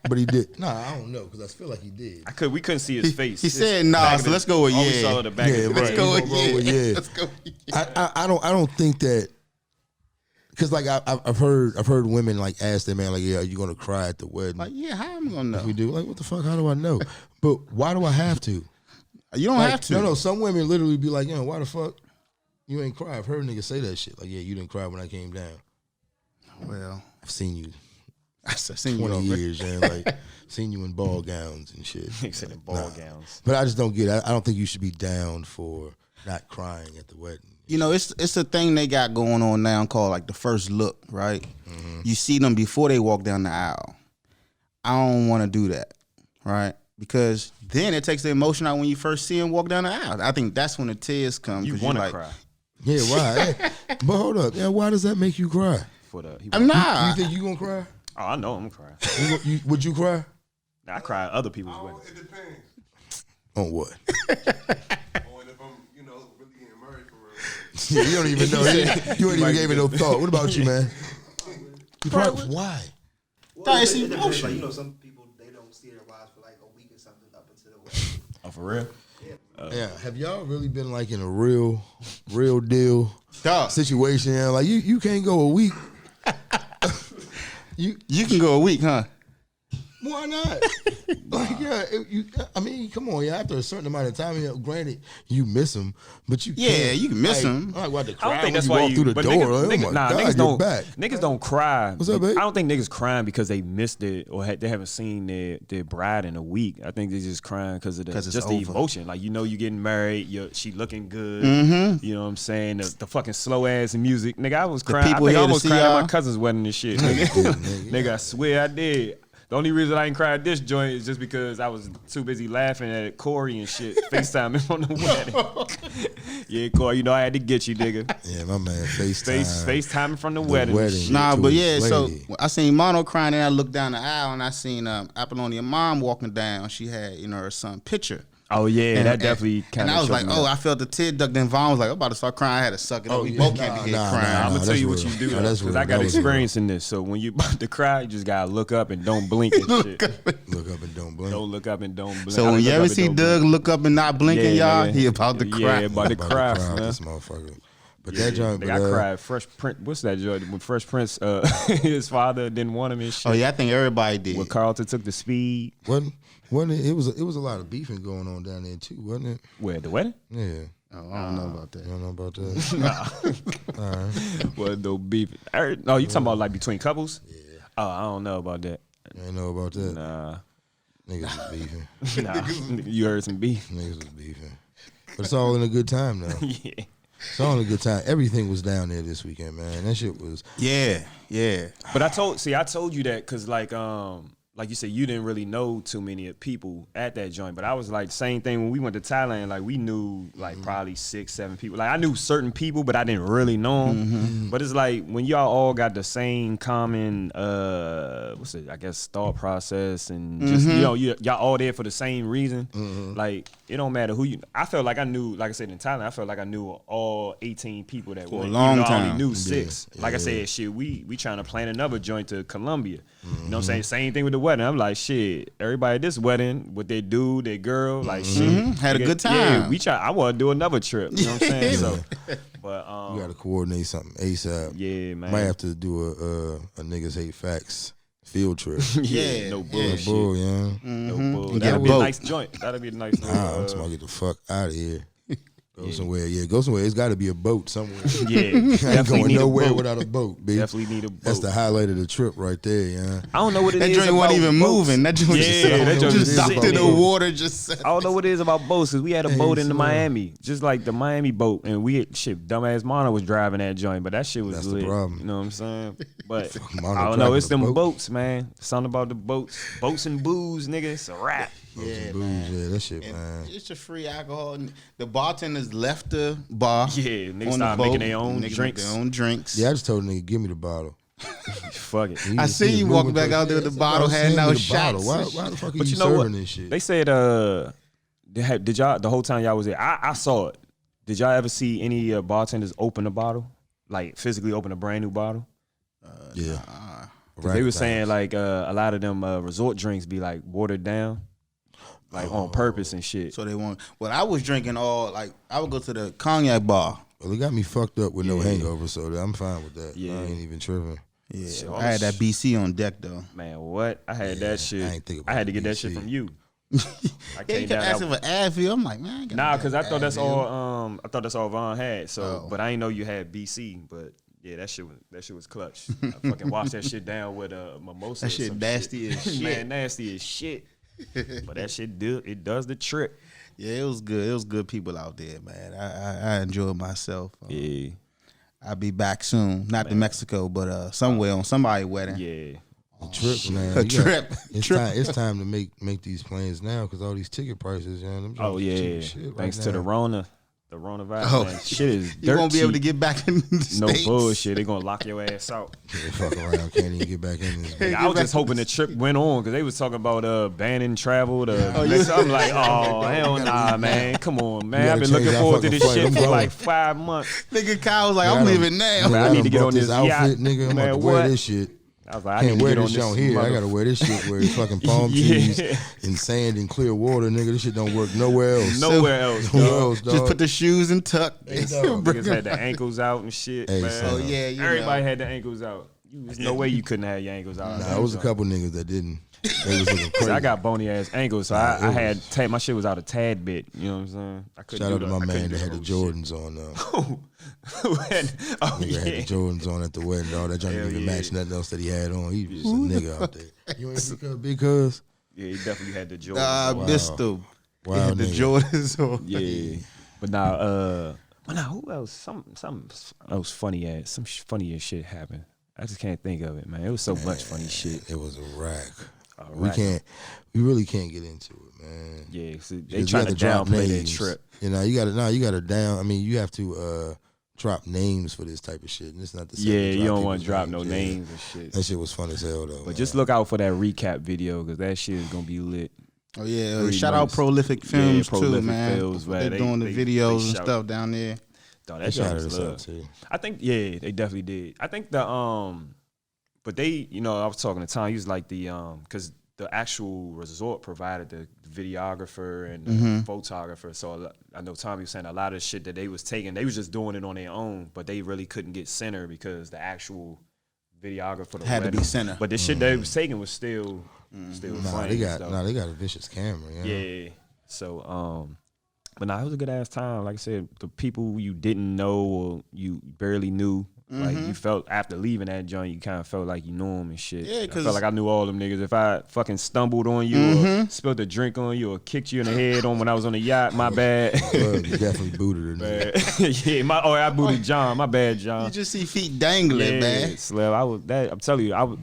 but he did. Nah, I don't know because I feel like he did. We couldn't see his face. He said nah, so let's go with yeah. We saw the back. Yeah, let's go with yeah. Let's go. I don't think that. because like I've heard women like ask their man like, yeah, are you gonna cry at the wedding? Like, yeah, how am I gonna know? If we do, like, what the fuck? How do I know? But why do I have to? You don't have to. No. Some women literally be like, yo, why the fuck you ain't cry? I've heard niggas say that shit. Like, yeah, you didn't cry when I came down. Well, I've seen you. I've seen 20 you years, man. Like, seen you in ball gowns and shit. He said in ball gowns. But I just don't get it. I don't think you should be down for not crying at the wedding. You know, it's a thing they got going on now called like the first look, right? Mm-hmm. You see them before they walk down the aisle. I don't want to do that, right? Because then it takes the emotion out when you first see them walk down the aisle. I think that's when the tears come. You want to cry. Yeah, why? But hold up. Yeah, why does that make you cry? I'm not. You think you gonna cry? Oh, I know I'm gonna cry. Would you cry? I cry at other people's weddings. It depends. On what? On if I'm, really getting married for real. Yeah, you don't even know. You ain't even gave it no thought. What about you, man? You probably, why? Well, it depends. Like, some people, they don't see their wives for like a week or something up until the wedding. Oh, for real? Yeah. Have y'all really been like in a real deal situation? Yeah? Like you can't go a week. You can go a week, huh? Why not? Like, yeah, I mean, come on, yeah. After a certain amount of time, granted, you miss them, but you can't. You can miss them. I don't think that's why you through the door. Niggas don't cry. What's up, babe? I don't think niggas crying because they missed it or they haven't seen their bride in a week. I think they just crying because of the emotion. Like, you getting married, she looking good. Mm-hmm. You know what I'm saying? The fucking slow ass music, nigga. I was crying. I think I almost cried at my cousin's wedding and shit. Nigga, I swear I did. The only reason I ain't cried at this joint is just because I was too busy laughing at Corey and shit, FaceTiming on the wedding. Yeah, Corey, I had to get you, nigga. Yeah, my man, FaceTiming from the wedding. Nah, but yeah, so I seen Mono crying and I looked down the aisle and I seen Apollonia mom walking down. She had, her son picture. Oh yeah, that definitely kind of. And I was like, I felt the tear duck. Then Vaughn was like, I'm about to start crying. I had to suck it up. We both can't be crying. I'm gonna tell you what you do because I got experience in this. So when you about to cry, you just gotta look up and don't blink and shit. Look up and don't blink. Don't look up and don't blink. So when you ever see Doug look up and not blinking, y'all, he about to cry. Yeah, about to cry, this motherfucker. But that joint, I cried. Fresh Prince. What's that joint? When Fresh Prince, his father didn't want him and shit. Oh yeah, I think everybody did. When Carlton took the speed. Wasn't it? It was a lot of beefing going on down there too, wasn't it? Where, the wedding? Yeah. Oh, I don't know about that. You don't know about that? Nah. All right. Well, no beefing. No, you talking about like between couples? Yeah. Oh, I don't know about that. You ain't know about that? Nah. Niggas was beefing. Nah. You heard some beef. Niggas was beefing. But it's all in a good time though. Yeah. It's all in a good time. Everything was down there this weekend, man. That shit was. Yeah. But I told you that because like you said, you didn't really know too many people at that joint. But I was like, same thing when we went to Thailand. Like, we knew like probably 6-7 people. Like, I knew certain people, but I didn't really know them. Mm-hmm. But it's like when y'all all got the same common, I guess, thought process and just, y'all all there for the same reason. Mm-hmm. Like, it don't matter who you. I felt like I knew, like I said in Thailand, I felt like I knew all 18 people that went. For a long time. I only knew 6. Yeah. Like I said, shit, we trying to plan another joint to Colombia. Mm-hmm. You know what I'm saying? Same thing with the wedding. I'm like, shit, everybody at this wedding with their dude, their girl, like shit. Had a good time. Yeah, I want to do another trip. You know what I'm saying? So, but you gotta coordinate something ASAP. Yeah, man. Might have to do a niggas hate facts field trip. Yeah, no bullshit. No bull, yeah. No bull. That'll be a nice joint. That'll be a nice joint. I'm just gonna get the fuck out of here. Go somewhere. Yeah, go somewhere. It's got to be a boat somewhere. Yeah, I ain't going nowhere without a boat, baby. Definitely need a boat. That's the highlight of the trip right there, yeah. I don't know what it is. That joint wasn't even boats. Moving. That joint just stopped in the water. I don't know what it is about boats because we had a boat in Miami, just like the Miami boat, and dumbass Mono was driving that joint, but that shit was lit. The problem. You know what I'm saying? But I don't know. It's them boats, man. Something about the boats and booze, nigga. It's a wrap. Yeah, booze, yeah, that shit, man. It's just free alcohol. The bartenders left the bar. Yeah, niggas started making their own drinks. Their own drinks. Yeah, I just told the nigga, give me the bottle. Fuck it. I see you walking back out there with the bottle, handing out shots. Why the fuck are you serving this shit? They said, did y'all, the whole time y'all was there, I saw it. Did y'all ever see any bartenders open a bottle? Like, physically open a brand new bottle? Yeah. They were saying, like, a lot of them resort drinks be, like, watered down. Like on purpose and shit. So they want. Well, I was drinking I would go to the cognac bar Well, it got me fucked up with no Yeah. hangover, so I'm fine with that. Yeah. I ain't even tripping. Yeah, Shit, I had that BC on deck though. Man, what? I had Yeah, that shit. I ain't think about I had to the get that shit BC. from you. I Yeah, came you kept down. asking for Advil. I'm like, man, I ain't got Nah, no because I thought that's Advil. all. I thought that's all Von had. So, Oh. but I didn't know you had BC. But yeah, that shit was clutch. I fucking washed that shit down with a mimosa. That or shit some nasty as shit. Man, nasty as shit. But that shit does the trick. Yeah, it was good. It was good people out there, man. I enjoyed myself. Yeah, I'll be back soon. Not to Mexico, but somewhere on somebody's wedding. yeah. The trip, man. A You got- trip. It's time to make these plans now because all these ticket prices, them Oh joints cheap yeah. as shit Thanks right to now. the coronavirus. Oh. Man, shit is You dirt won't be able to cheap. get back in the No States. bullshit. They gonna lock your ass out. Yeah, fuck around, can't even get back in this. I was just hoping the trip went on because they was talking about banning travel to yeah. Mexico. I'm like, oh hell nah, man. Come on, man. gotta I've been change looking our forward to fucking this flight. shit I'm for going. like 5 months. Nigga Kyle was like, Yeah, I'm I leaving now. Man, I need to get on this outfit, yacht. nigga. I'm Man, about to wear what? this shit. I was like, I need Can't to wear get on this this on here. I gotta wear this shit where it's fucking palm trees Yeah. and sand and clear water, nigga. This shit don't work nowhere else. Nowhere else, Nowhere dog. else, dog. Just put the shoes in tuck. Niggas had the ankles out and shit, Hey, man. son. Oh yeah, you Everybody know. had the ankles out. There's no way you couldn't have your ankles out. Nah, it was a couple niggas that didn't. They was looking crazy. I got bony ass ankles, so Nah, I it had my shit was out a tad bit. You know what I'm saying? I couldn't Shout out do to the- my I couldn't man do that had the whole Jordans on. shit. Oh Nigga yeah. had the Jordans on at the wedding, dog. That joint Hell didn't even yeah. match nothing else that he had on. He was just a nigga out there. You ain't because Yeah, he definitely had the Jordans. Nah, I on. missed them. Wow, He had the nigga. Jordans on. Yeah, but now, who else? Some else funny ass, funny ass shit happened. I just can't think of it, man. It was so much funny shit. it was a rack. A We rack. we really can't get into it, man. Yeah, see, they Because trying you to have drop downplay their names. trip. You know, you gotta down. I mean, you have to drop names for this type of shit. And it's not the same. Yeah, to you don't people's want to drop no yeah. names and shit. That shit was fun as hell though. But just look out for that recap video because that shit is gonna be lit. Oh yeah, 3 shout out months. Prolific Films too, Prolific man. Films, man. They're doing the videos and shout- stuff down there. Dog, They that shit shouted was us out love. too. I think they definitely did. I think but they, I was talking to Tom. He was like because the actual resort provided the videographer and the photographer. So I know Tommy was saying a lot of shit that they was taking, they was just doing it on their own, but they really couldn't get center because the actual videographer for the Had to wedding- be center. But the shit they was taking was still Nah, flames, they got though. they got a vicious camera. You know? Yeah. So, but nah, it was a good ass time. Like I said, the people you didn't know or you barely knew, like you felt after leaving that joint, you kind of felt like you knew them and shit. Yeah, I 'cause- felt like I knew all them niggas. If I fucking stumbled on you or spilled a drink on you or kicked you in the head on when I was on the yacht, my bad. Well, you definitely booted her. Nigga. Yeah, I booted John. My bad, John. You just see feet dangling, man. Slab. I'm telling you,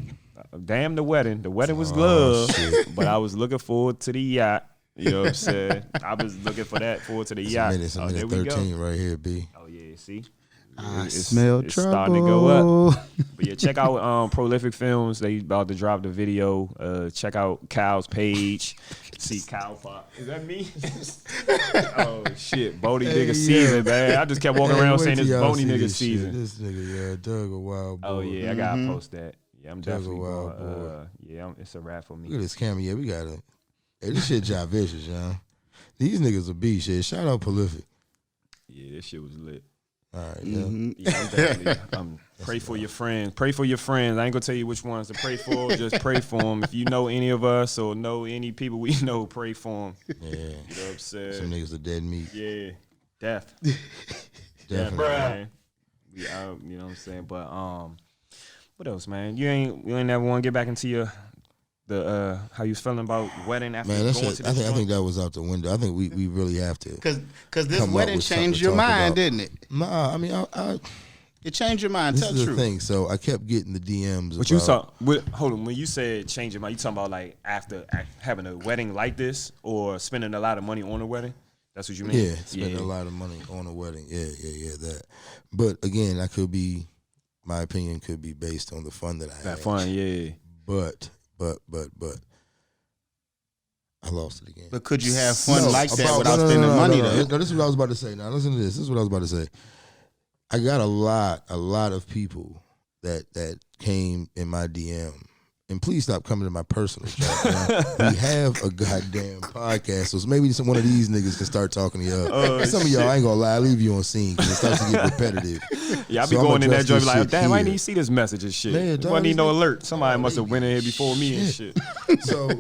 damn the wedding. The wedding was Oh, glove, shit. but I was looking forward to the yacht. You know what I'm saying? I was looking forward to the yacht. It's a Oh, there minute we go. 13 right here, B. Oh yeah, see. I It's- smell it's trouble. starting to go up. But yeah, check out Prolific Films. They about to drop the video. Check out Kyle's page. See Kyle Pop. Is that me? Oh shit, Bodie nigga season, man. I just kept walking around saying it's Bodie nigga season. This nigga, yeah, Doug a wild boy. Oh yeah, I gotta post that. Yeah, I'm Doug a definitely wild going. It's a wrap for Look me. at this camera. Yeah, we got it. Hey, this shit job vicious, y'all. These niggas a beast, shit. Shout out Prolific. Yeah, this shit was lit. All right, Mm-hmm. yeah. Yeah, I'm definitely. Pray for your friends. Pray for your friends. I ain't gonna tell you which ones to pray for. Just pray for them. If you know any of us or know any people we know, pray for them. Yeah. You know what I'm saying? Some niggas are dead meat. Yeah, death. Definitely. man. We out. You know what I'm saying? But what else, man? You ain't never want to get back into how you was feeling about wedding after Man, that's going it. to I this think that was out the window. I think we really have to. Cause this Come up wedding with something changed to your talk mind, about. didn't it? Nah, I mean, It changed your mind. this Tell is the the truth. thing. So I kept getting the DMs. What you saw? Hold on. When you said change your mind, you talking about like after having a wedding like this or spending a lot of money on a wedding? That's what you mean? Yeah, spending a lot of money on a wedding. Yeah, that. But again, my opinion could be based on the fun that I had. That fun, yeah. But I lost it again. But could you have fun No, like that about- without no, no, spending no, money no, no. though? No, this is what I was about to say. Now listen to this. This is what I was about to say. I got a lot of people that came in my DM and please stop coming to my personal chat. Man. We have a goddamn podcast, so maybe one of these niggas can start talking to y'all. Some of y'all, I ain't gonna lie, I leave you on scene because it starts to get repetitive. Yeah, I be going in that joint like, damn, I here. didn't even see this message and shit. Man, Wasn't even no alert. Somebody must have went in here before me and shit. So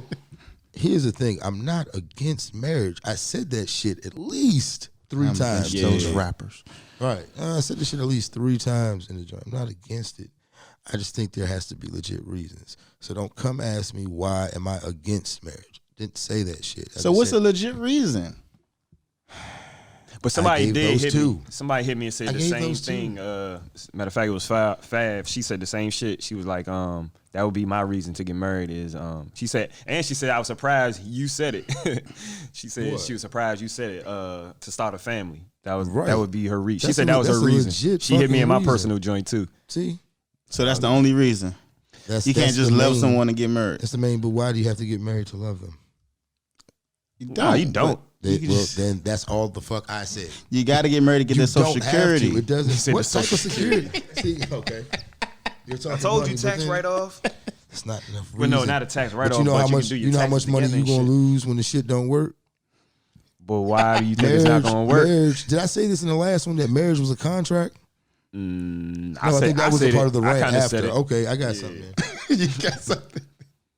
here's the thing: I'm not against marriage. I said that shit at least 3 times. Those rappers. Right. I said this shit at least 3 times in the joint. I'm not against it. I just think there has to be legit reasons. So don't come ask me why am I against marriage. Didn't say that shit. So what's a legit reason? But somebody did hit two. me. Somebody hit me and said the same thing. Matter of fact, it was Fav. She said the same shit. She was like, that would be my reason to get married is, she said, I was surprised you said it. She said What? she was surprised you said it, to start a family. That Right. would be her reason. She That's said that was her that's a reason. legit She hit me in my fucking reason. personal joint too. See? So that's the only reason. You can't just love someone and get married. That's the main, but why do you have to get married to love them? You Nah, you don't. Then that's all the fuck I said. You got to get married to get You that social don't security. have to. It doesn't. said What the type of Social security? See, okay. You're I talking told money, you but tax then write-off. It's not enough reason. Well, no, not a tax write-off. But you know how but much? You, can do your You know how taxes much money together you and gonna shit. lose when the shit don't work? But why do you think it's not gonna work? Marriage. Did I say this in the last one that marriage was a contract? I think that was a part of the rant after. Okay, I got something. You got something.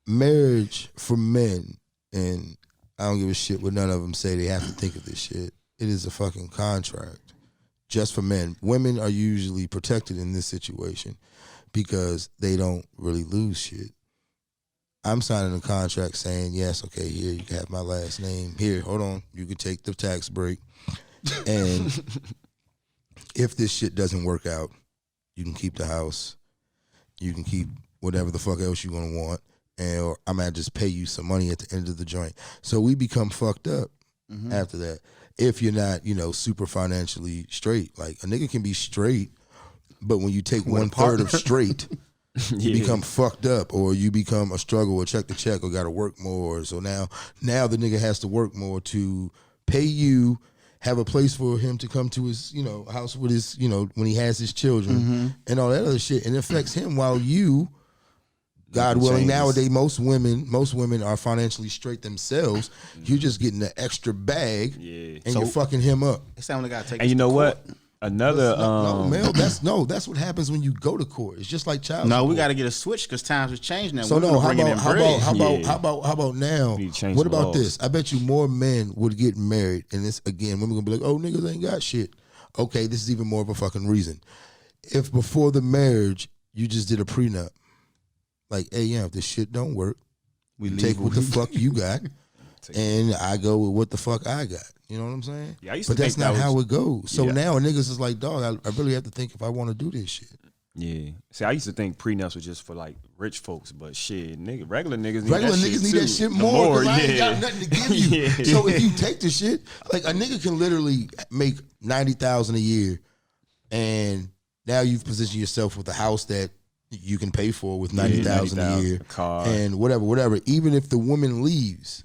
Marriage for men, and I don't give a shit what none of them say. They have to think of this shit. It is a fucking contract just for men. Women are usually protected in this situation because they don't really lose shit. I'm signing a contract saying, yes, okay, here, you can have my last name. Here, hold on, you can take the tax break. And if this shit doesn't work out, you can keep the house. You can keep whatever the fuck else you're going to want. And or I'm going to just pay you some money at the end of the joint. So we become fucked up after that. If you're not, super financially straight. Like, a nigga can be straight, but when you take 1/3 of straight, you become fucked up, or you become a struggle, or check to check, or got to work more. So now the nigga has to work more to pay you, have a place for him to come to his, house with his, when he has his children and all that other shit. And it affects him while you, God willing, nowadays most women are financially straight themselves. You're just getting an extra bag, and you're fucking him up. It's time we gotta take. And you know court. what? Another no, Mel, that's what happens when you go to court. It's just like child No, support. we got to get a switch because times have changed now. So Women no, are how bringing about in bread. how about now? Need to change What the about laws. this? I bet you more men would get married, and this again, women gonna be like, "Oh, niggas ain't got shit." Okay, this is even more of a fucking reason. If before the marriage you just did a prenup, like, hey, yeah, if this shit don't work, we take what the fuck you got, and I go with what the fuck I got. You know what I'm saying? Yeah, I used but to that's think not that how was- it goes. So Yeah. now niggas is like, dog, I really have to think if I want to do this shit. Yeah. See, I used to think prenups were just for like rich folks, but shit, regular niggas need Regular that niggas shit need too. that shit The more because I ain't yeah. got nothing to give you. Yeah. So if you take the shit, like a nigga can literally make $90,000 a year, and now you've positioned yourself with a house that you can pay for with $90,000 a year, a car. and whatever. Even if the woman leaves,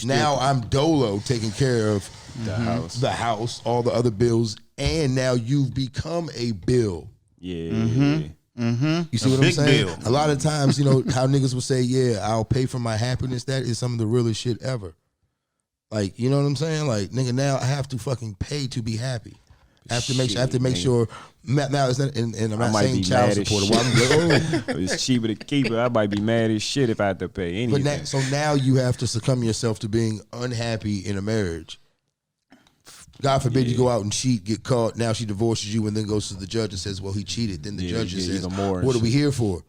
now I'm dolo taking care of the house, all the other bills, and now you've become a bill. Yeah. You see what I'm big saying? bill. A lot of times, how niggas will say, yeah, I'll pay for my happiness. That is some of the realest shit ever. Like, you know what I'm saying? Like, nigga, now I have to fucking pay to be happy. I have to make sure. Now it's not, and I'm not might saying be child mad as support. shit. Well, I'm like, oh. It's cheaper to keep it. I might be mad as shit if I have to pay anything. But so now you have to succumb yourself to being unhappy in a marriage. God forbid you go out and cheat, get caught. Now she divorces you and then goes to the judge and says, well, he cheated. Then the judge yeah, says, even more and what are we here for?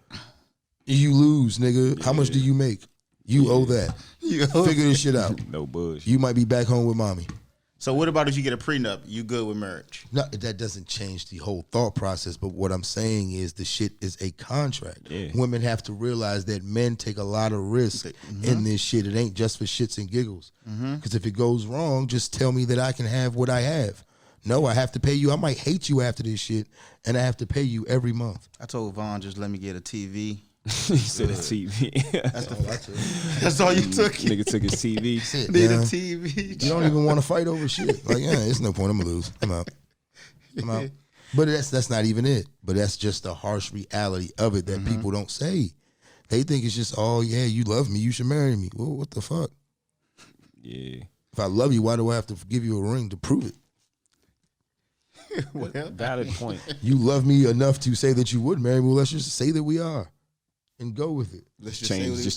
You lose, nigga. How much do you make? You owe that. Figure this shit out. No bullshit. You might be back home with mommy. So what about if you get a prenup? You good with marriage? No, that doesn't change the whole thought process. But what I'm saying is the shit is a contract. Yeah. Women have to realize that men take a lot of risk in this shit. It ain't just for shits and giggles. Because if it goes wrong, just tell me that I can have what I have. No, I have to pay you. I might hate you after this shit, and I have to pay you every month. I told Vaughn just let me get a TV. He said a TV. That's all you took. Nigga took his TV. Shit, Need a man. TV. You don't even want to fight over shit. Like, yeah, it's no point. I'm gonna lose. I'm out. But that's not even it. But that's just the harsh reality of it that people don't say. They think it's just, oh yeah, you love me, you should marry me. Well, what the fuck? Yeah. If I love you, why do I have to give you a ring to prove it? Valid point. You love me enough to say that you would marry me. Well, let's just say that we are, and go with it. Let's Just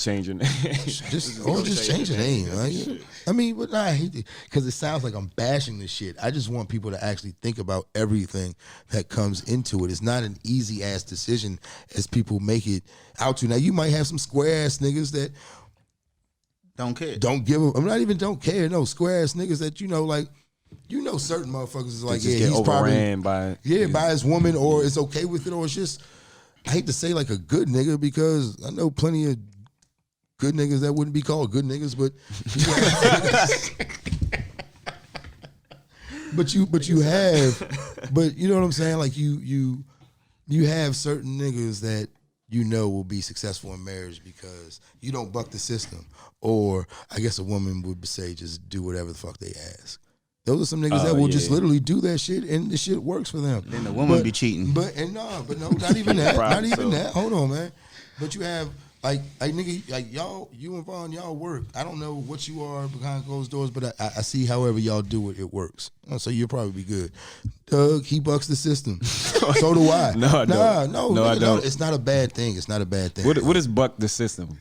change your name. Just change the name. Right? I mean, but I hate it because it sounds like I'm bashing this shit. I just want people to actually think about everything that comes into it. It's not an easy ass decision as people make it out to. Now you might have some square ass niggas that don't care. Don't give a, I'm not even don't care. No, square ass niggas that like. Certain motherfuckers is like, yeah, he's probably by his woman, or it's okay with it, or it's just, I hate to say like a good nigga because I know plenty of good niggas that wouldn't be called good niggas, but but you know what I'm saying? Like you have certain niggas that will be successful in marriage because you don't buck the system, or I guess a woman would say just do whatever the fuck they ask. Those are some niggas that will just literally do that shit, and the shit works for them. Then the woman be cheating. But no, not even that. Not even that. Hold on, man. But you have like nigga, like y'all, you and Vaughn, y'all work. I don't know what you are behind closed doors, but I see however y'all do it, it works. So you'll probably be good. Doug, he bucks the system. So do I. No, I don't. No, I don't. It's not a bad thing. It's not a bad thing. What is buck the system?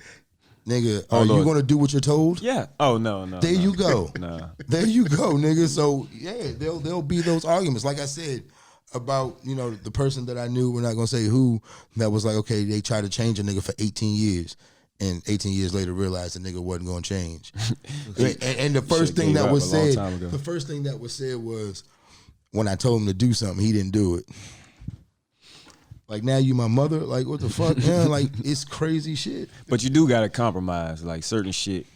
Nigga, are you gonna do what you're told? Yeah. Oh no. There you go. No. There you go, nigga. So yeah, there'll be those arguments. Like I said about the person that I knew. We're not gonna say who. That was like, okay, they tried to change a nigga for 18 years, and 18 years later realized the nigga wasn't gonna change. and the first thing that was said, was when I told him to do something, he didn't do it. Like, now you my mother? Like, what the fuck? Yeah, like, it's crazy shit. But you do gotta compromise, like certain shit.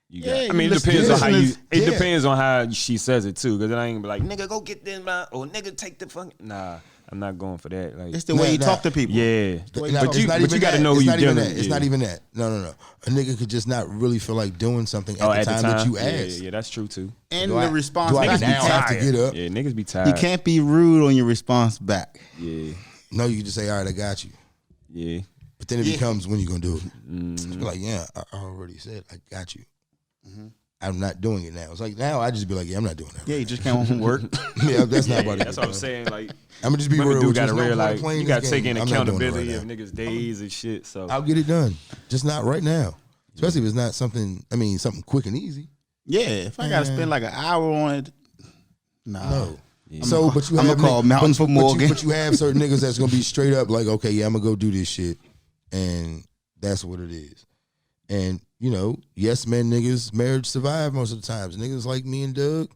You got. Yeah, I mean, it depends on how you. It depends on how she says it too, because it ain't be like, nigga, go get this, or nigga, take the fucking. Nah, I'm not going for that. Like, it's the way you talk to people. Yeah, but you got to know who you dealing with. It's not even that. No. A nigga could just not really feel like doing something at the time that you ask. Yeah, that's true too. And the response. Do I Niggas now have to get up? Yeah, niggas be tired. You can't be rude on your response back. Yeah. No, you can just say, all right, I got you. Yeah. But then it becomes, when you going to do it? You're like, yeah, I already said, I got you. Mm-hmm. I'm not doing it now. It's like, now I just be like, yeah, I'm not doing that. Yeah, you just came home from work. Yeah, that's not about it. That's what I'm saying. Like, I'm going to just be real with you. Realize, you got to take in accountability of niggas' days and shit. So I'll get it done. Just not right now. Especially if it's not something, something quick and easy. Yeah, if I got to spend like an hour on it, no. Yeah. But you have call Mountain for Morgan. But you have certain niggas that's gonna be straight up like, okay, yeah, I'm gonna go do this shit, and that's what it is. And yes, men, niggas, marriage survive most of the times. Niggas like me and Doug,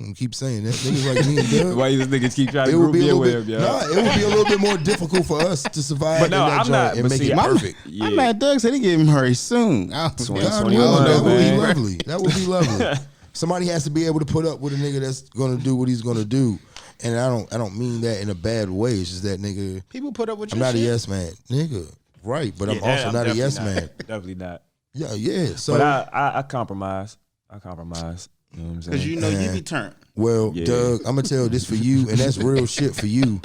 I keep saying that. Niggas like me and Doug. Why you niggas keep trying to group me with him, Nah, it would be a little bit more difficult for us to survive. But no, I'm not. And make it perfect. Yeah. I'm mad. Doug said he getting married soon. 2021. That would be lovely. That would be lovely. Somebody has to be able to put up with a nigga that's gonna do what he's gonna do, and I don't mean that in a bad way. It's just that nigga. People put up with. I'm not a yes man, nigga. Right, but I'm also not a yes man. Definitely not. Yeah. So, but I compromise. You know what I'm saying? Because you be turned. Well, Doug, I'm gonna tell this for you, and that's real shit for you.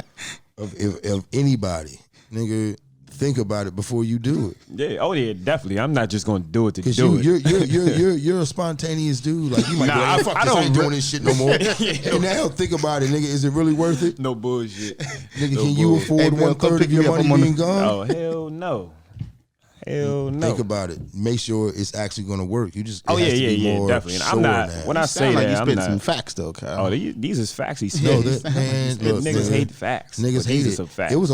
Of anybody, nigga. Think about it before you do it. Yeah, oh yeah, definitely. I'm not just gonna do it to do it. You're a spontaneous dude. Like, you might go, hey, fuck this, I ain't doing this shit no more. And now think about it, nigga. Is it really worth it? No bullshit. Nigga, can you afford 1/3 of your money being gone? Oh hell no. Hell no. Think about it. Make sure it's actually going to work. You just definitely. And I'm not. When I say that, I'm not. Some facts though, Kyle. Oh, these is facts. He's no, niggas hate facts. Niggas hate it. It was a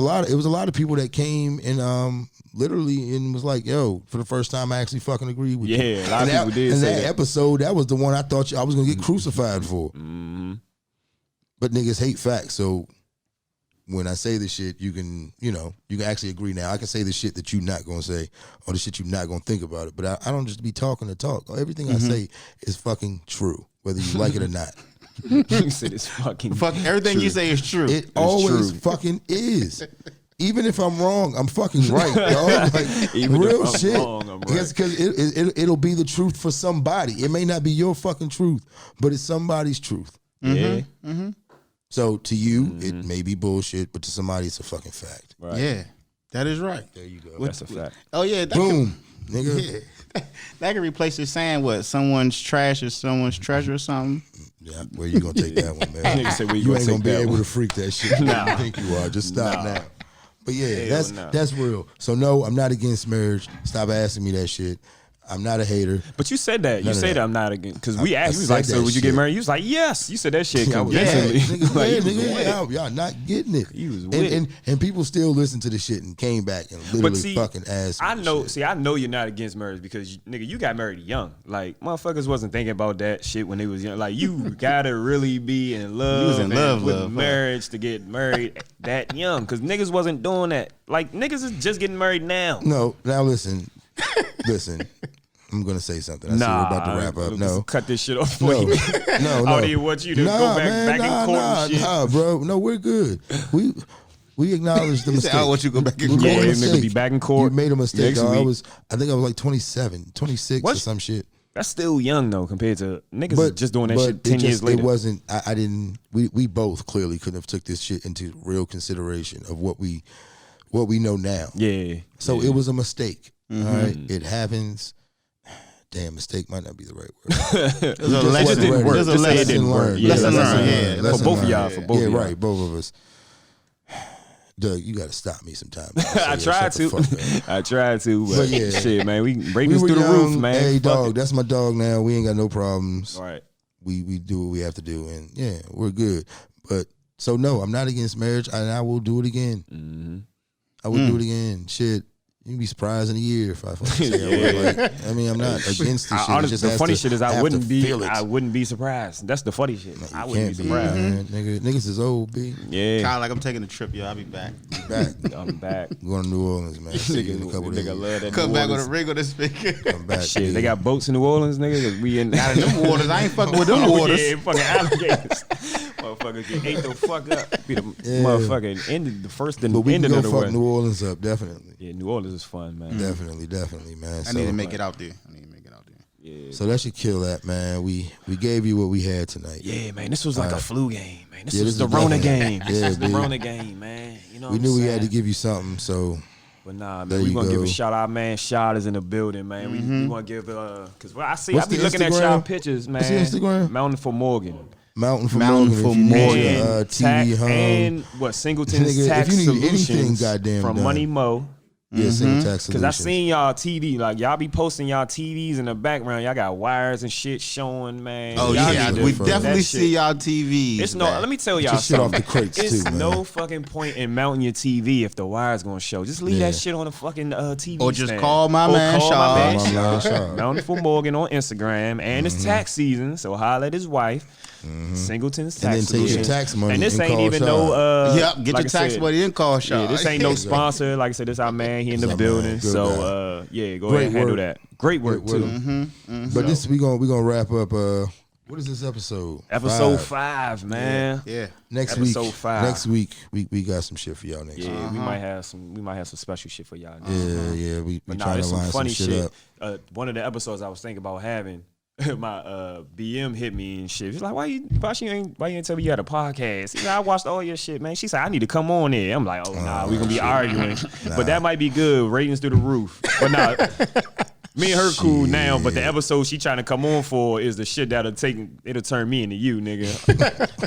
lot of people that came and literally and was like, yo, for the first time I actually fucking agreed with you. Yeah, a lot of people did. And say that episode, that was the one I thought I was gonna get crucified for. Mm-hmm. But niggas hate facts, so. When I say this shit, you can actually agree now. I can say the shit that you're not going to say or the shit you're not going to think about it. But I don't just be talking to talk. Everything I say is fucking true, whether you like it or not. You said it's fucking everything true. you say is true. It always fucking is. Even if I'm wrong, I'm fucking right, dog. Like, even real if I'm shit. Wrong, I'm right. Because it'll be the truth for somebody. It may not be your fucking truth, but it's somebody's truth. Yeah. So to you, it may be bullshit, but to somebody, it's a fucking fact. Right. Yeah. That is right. There you go. That's a fact. Oh yeah, that Boom, nigga. that can replace the saying what someone's trash is someone's treasure or something. Yeah, where you gonna take that one, man? Nigga said, where You ain't gonna be able one? to freak that shit. Nah. You think you are? Just stop now. But yeah, Hell that's real. So no, I'm not against marriage. Stop asking me that shit. I'm not a hater. But you said that. You None of said that. I'm not again because we I asked. You was said like, so that would you get shit. married? You was like, yes. You said that shit Yeah, convincingly. nigga, y'all not getting it. You was with it. And people still listen to the shit and came back and literally fucking asked me I know. shit. See, I know you're not against marriage because nigga, you got married young. Like motherfuckers wasn't thinking about that shit when they was young. Like you gotta really be in love. You was in love with marriage to get married that young because niggas wasn't doing that. Like niggas is just getting married now. No, now listen. I'm gonna say something. I see we're about to wrap up. No, cut this shit off for no, you. no. I don't even want you to go back in court and shit. Nah, bro. No, we're good. We acknowledge the mistake. I don't want you to go back in We court. made a Yeah, mistake. nigga be back in court You made a mistake. next Dog. week. I think I was like 27, 26 What? or some shit. That's still young though compared to niggas is just doing that shit 10 years later. It wasn't. I didn't. We both clearly couldn't have took this shit into real consideration of what we know now. Yeah. So it was a mistake. All right, it happens. Damn, mistake might not be the right word. It was a lesson. didn't work. It was a Just say it lesson didn't work. learned. Yeah, Lesson lesson learned. learned. Yeah. For lesson both of learned. y'all, for both Yeah, of y'all. right, both of us. Doug, you got to stop me sometime. I tried to. I tried to, but But yeah. shit, man, we break We this were through the young. roof, man. Hey, Fuck dog, it. that's my dog now. We ain't got no problems. All right. We do what we have to do, and yeah, we're good. But so no, I'm not against marriage, and I will do it again. Mm-hmm. I will do it again. Shit, you'd be surprised in a year if I fucking say I would. Like, I mean, I'm not against this shit. It Honestly, just the has funny to shit is have I to wouldn't feel it. be surprised. That's the funny shit. You I wouldn't can't be surprised. man. Niggas is old, B. Yeah. Kyle, like I'm taking a trip, yo. I'll be back. Back. I'm back. Going to New Orleans, man. See you in a couple days. Nigga love that Come New back Orleans. with a ring on this speaker. Come back. Shit, B. they got boats in New Orleans, nigga. 'Cause we in Out of them waters, I ain't fucking with them waters. Yeah, fucking alligators. Motherfuckers get ate the fuck up. Be the motherfucking end, the first and But we ending can of go the fuck way. New Orleans up, definitely. Yeah, New Orleans is fun, man. Definitely, man. I need to make it out there. Yeah. So that should kill that, man. We gave you what we had tonight. Yeah, man, this was like a flu game, man. This Yeah, was this the is Rona definitely- game. This Yeah, was the B. Rona game, man. You know We what knew I'm we saying? had to give you something, so But nah, There man, we you gonna give go. a shout out, man. Shot is in the building, man. We want to give because I see What's I be the looking at Instagram? y'all pictures, man. What's the Instagram? Mountain for Morgan. Mountain for Mountain Morgan. for If you Morgan. need, And, TV tax, home. and what Singleton's Nigga, Tax if you need anything Solutions goddamn from done. Money Mo. Yeah, single tax Cause I solutions. seen y'all TV, like y'all be posting y'all TVs in the background. Y'all got wires and shit showing, man. Oh Y'all yeah, need to we fuck definitely that see shit. y'all TVs. It's no. man. Let me tell y'all your shit off something. the crates, It's too, man. no fucking point in mounting your TV if the wire's gonna show. Just leave Yeah. that shit on the fucking TV. Or just stand. call my Or man call Shaw. my man Call my man Shaw. Shaw. Mountain for Morgan on Instagram, and it's tax season, so holla at his wife. Singleton's And Tax then take your Solutions. tax money And this and ain't call even Shaw. no. Yep, get like your I tax said, money and call Shaw. Yeah, this ain't no sponsor. Like I said, this our man. He in the This our building. man. Good So yeah, go Great ahead and handle work. that. Great work Great too. work. But this we gonna wrap up. What is this episode? Episode 5, man. Yeah. Next Episode week. 5. Next week we got some shit for y'all next week. Yeah, we might have some special shit for y'all. Yeah, we But nah, trying there's to line some funny some shit shit. up. One of the episodes I was thinking about having, my BM hit me and shit. She's like, why you ain't tell me you had a podcast? She said, I watched all your shit, man. She said, I need to come on there. I'm like, oh nah, we gonna be arguing. But that might be good. Ratings through the roof. But nah. Me and her cool now, but the episode she trying to come on for is the shit it'll turn me into you, nigga.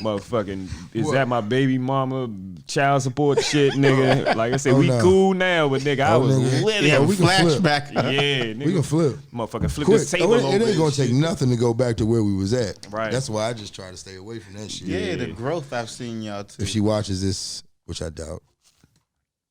Motherfucking, is that my baby mama child support shit, nigga? Like I said, we no. cool now, but nigga, I was nigga. living. Yeah, we can flip. flashback. Yeah, nigga. We can flip. Motherfucker, flip Quick. this table It over. ain't gonna and take shit. nothing to go back to where we was at. Right. That's why I just try to stay away from that shit. Yeah, the growth I've seen y'all too. If she watches this, which I doubt,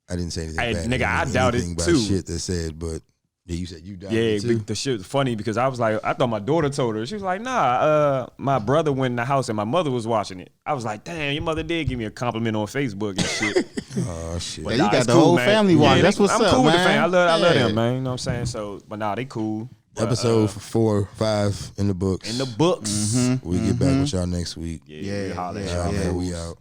I didn't say anything Hey, bad. nigga, I anything doubt it, about too. Shit that said, but yeah, you said you doubt Yeah, it too. the shit was funny because I was like, I thought my daughter told her. She was like, nah, my brother went in the house and my mother was watching it. I was like, damn, your mother did give me a compliment on Facebook and shit. Oh shit. But Yeah, you nah, got it's the cool, whole man. family watching. That's what's I'm up, cool with the man. fam. I love Yeah. them, man. You know what I'm saying? So, but nah, they cool. But, Episode 4, 5 in the books. in the books. We get back with y'all next week. Yeah, we holler at yeah, y'all, Man, man. we out.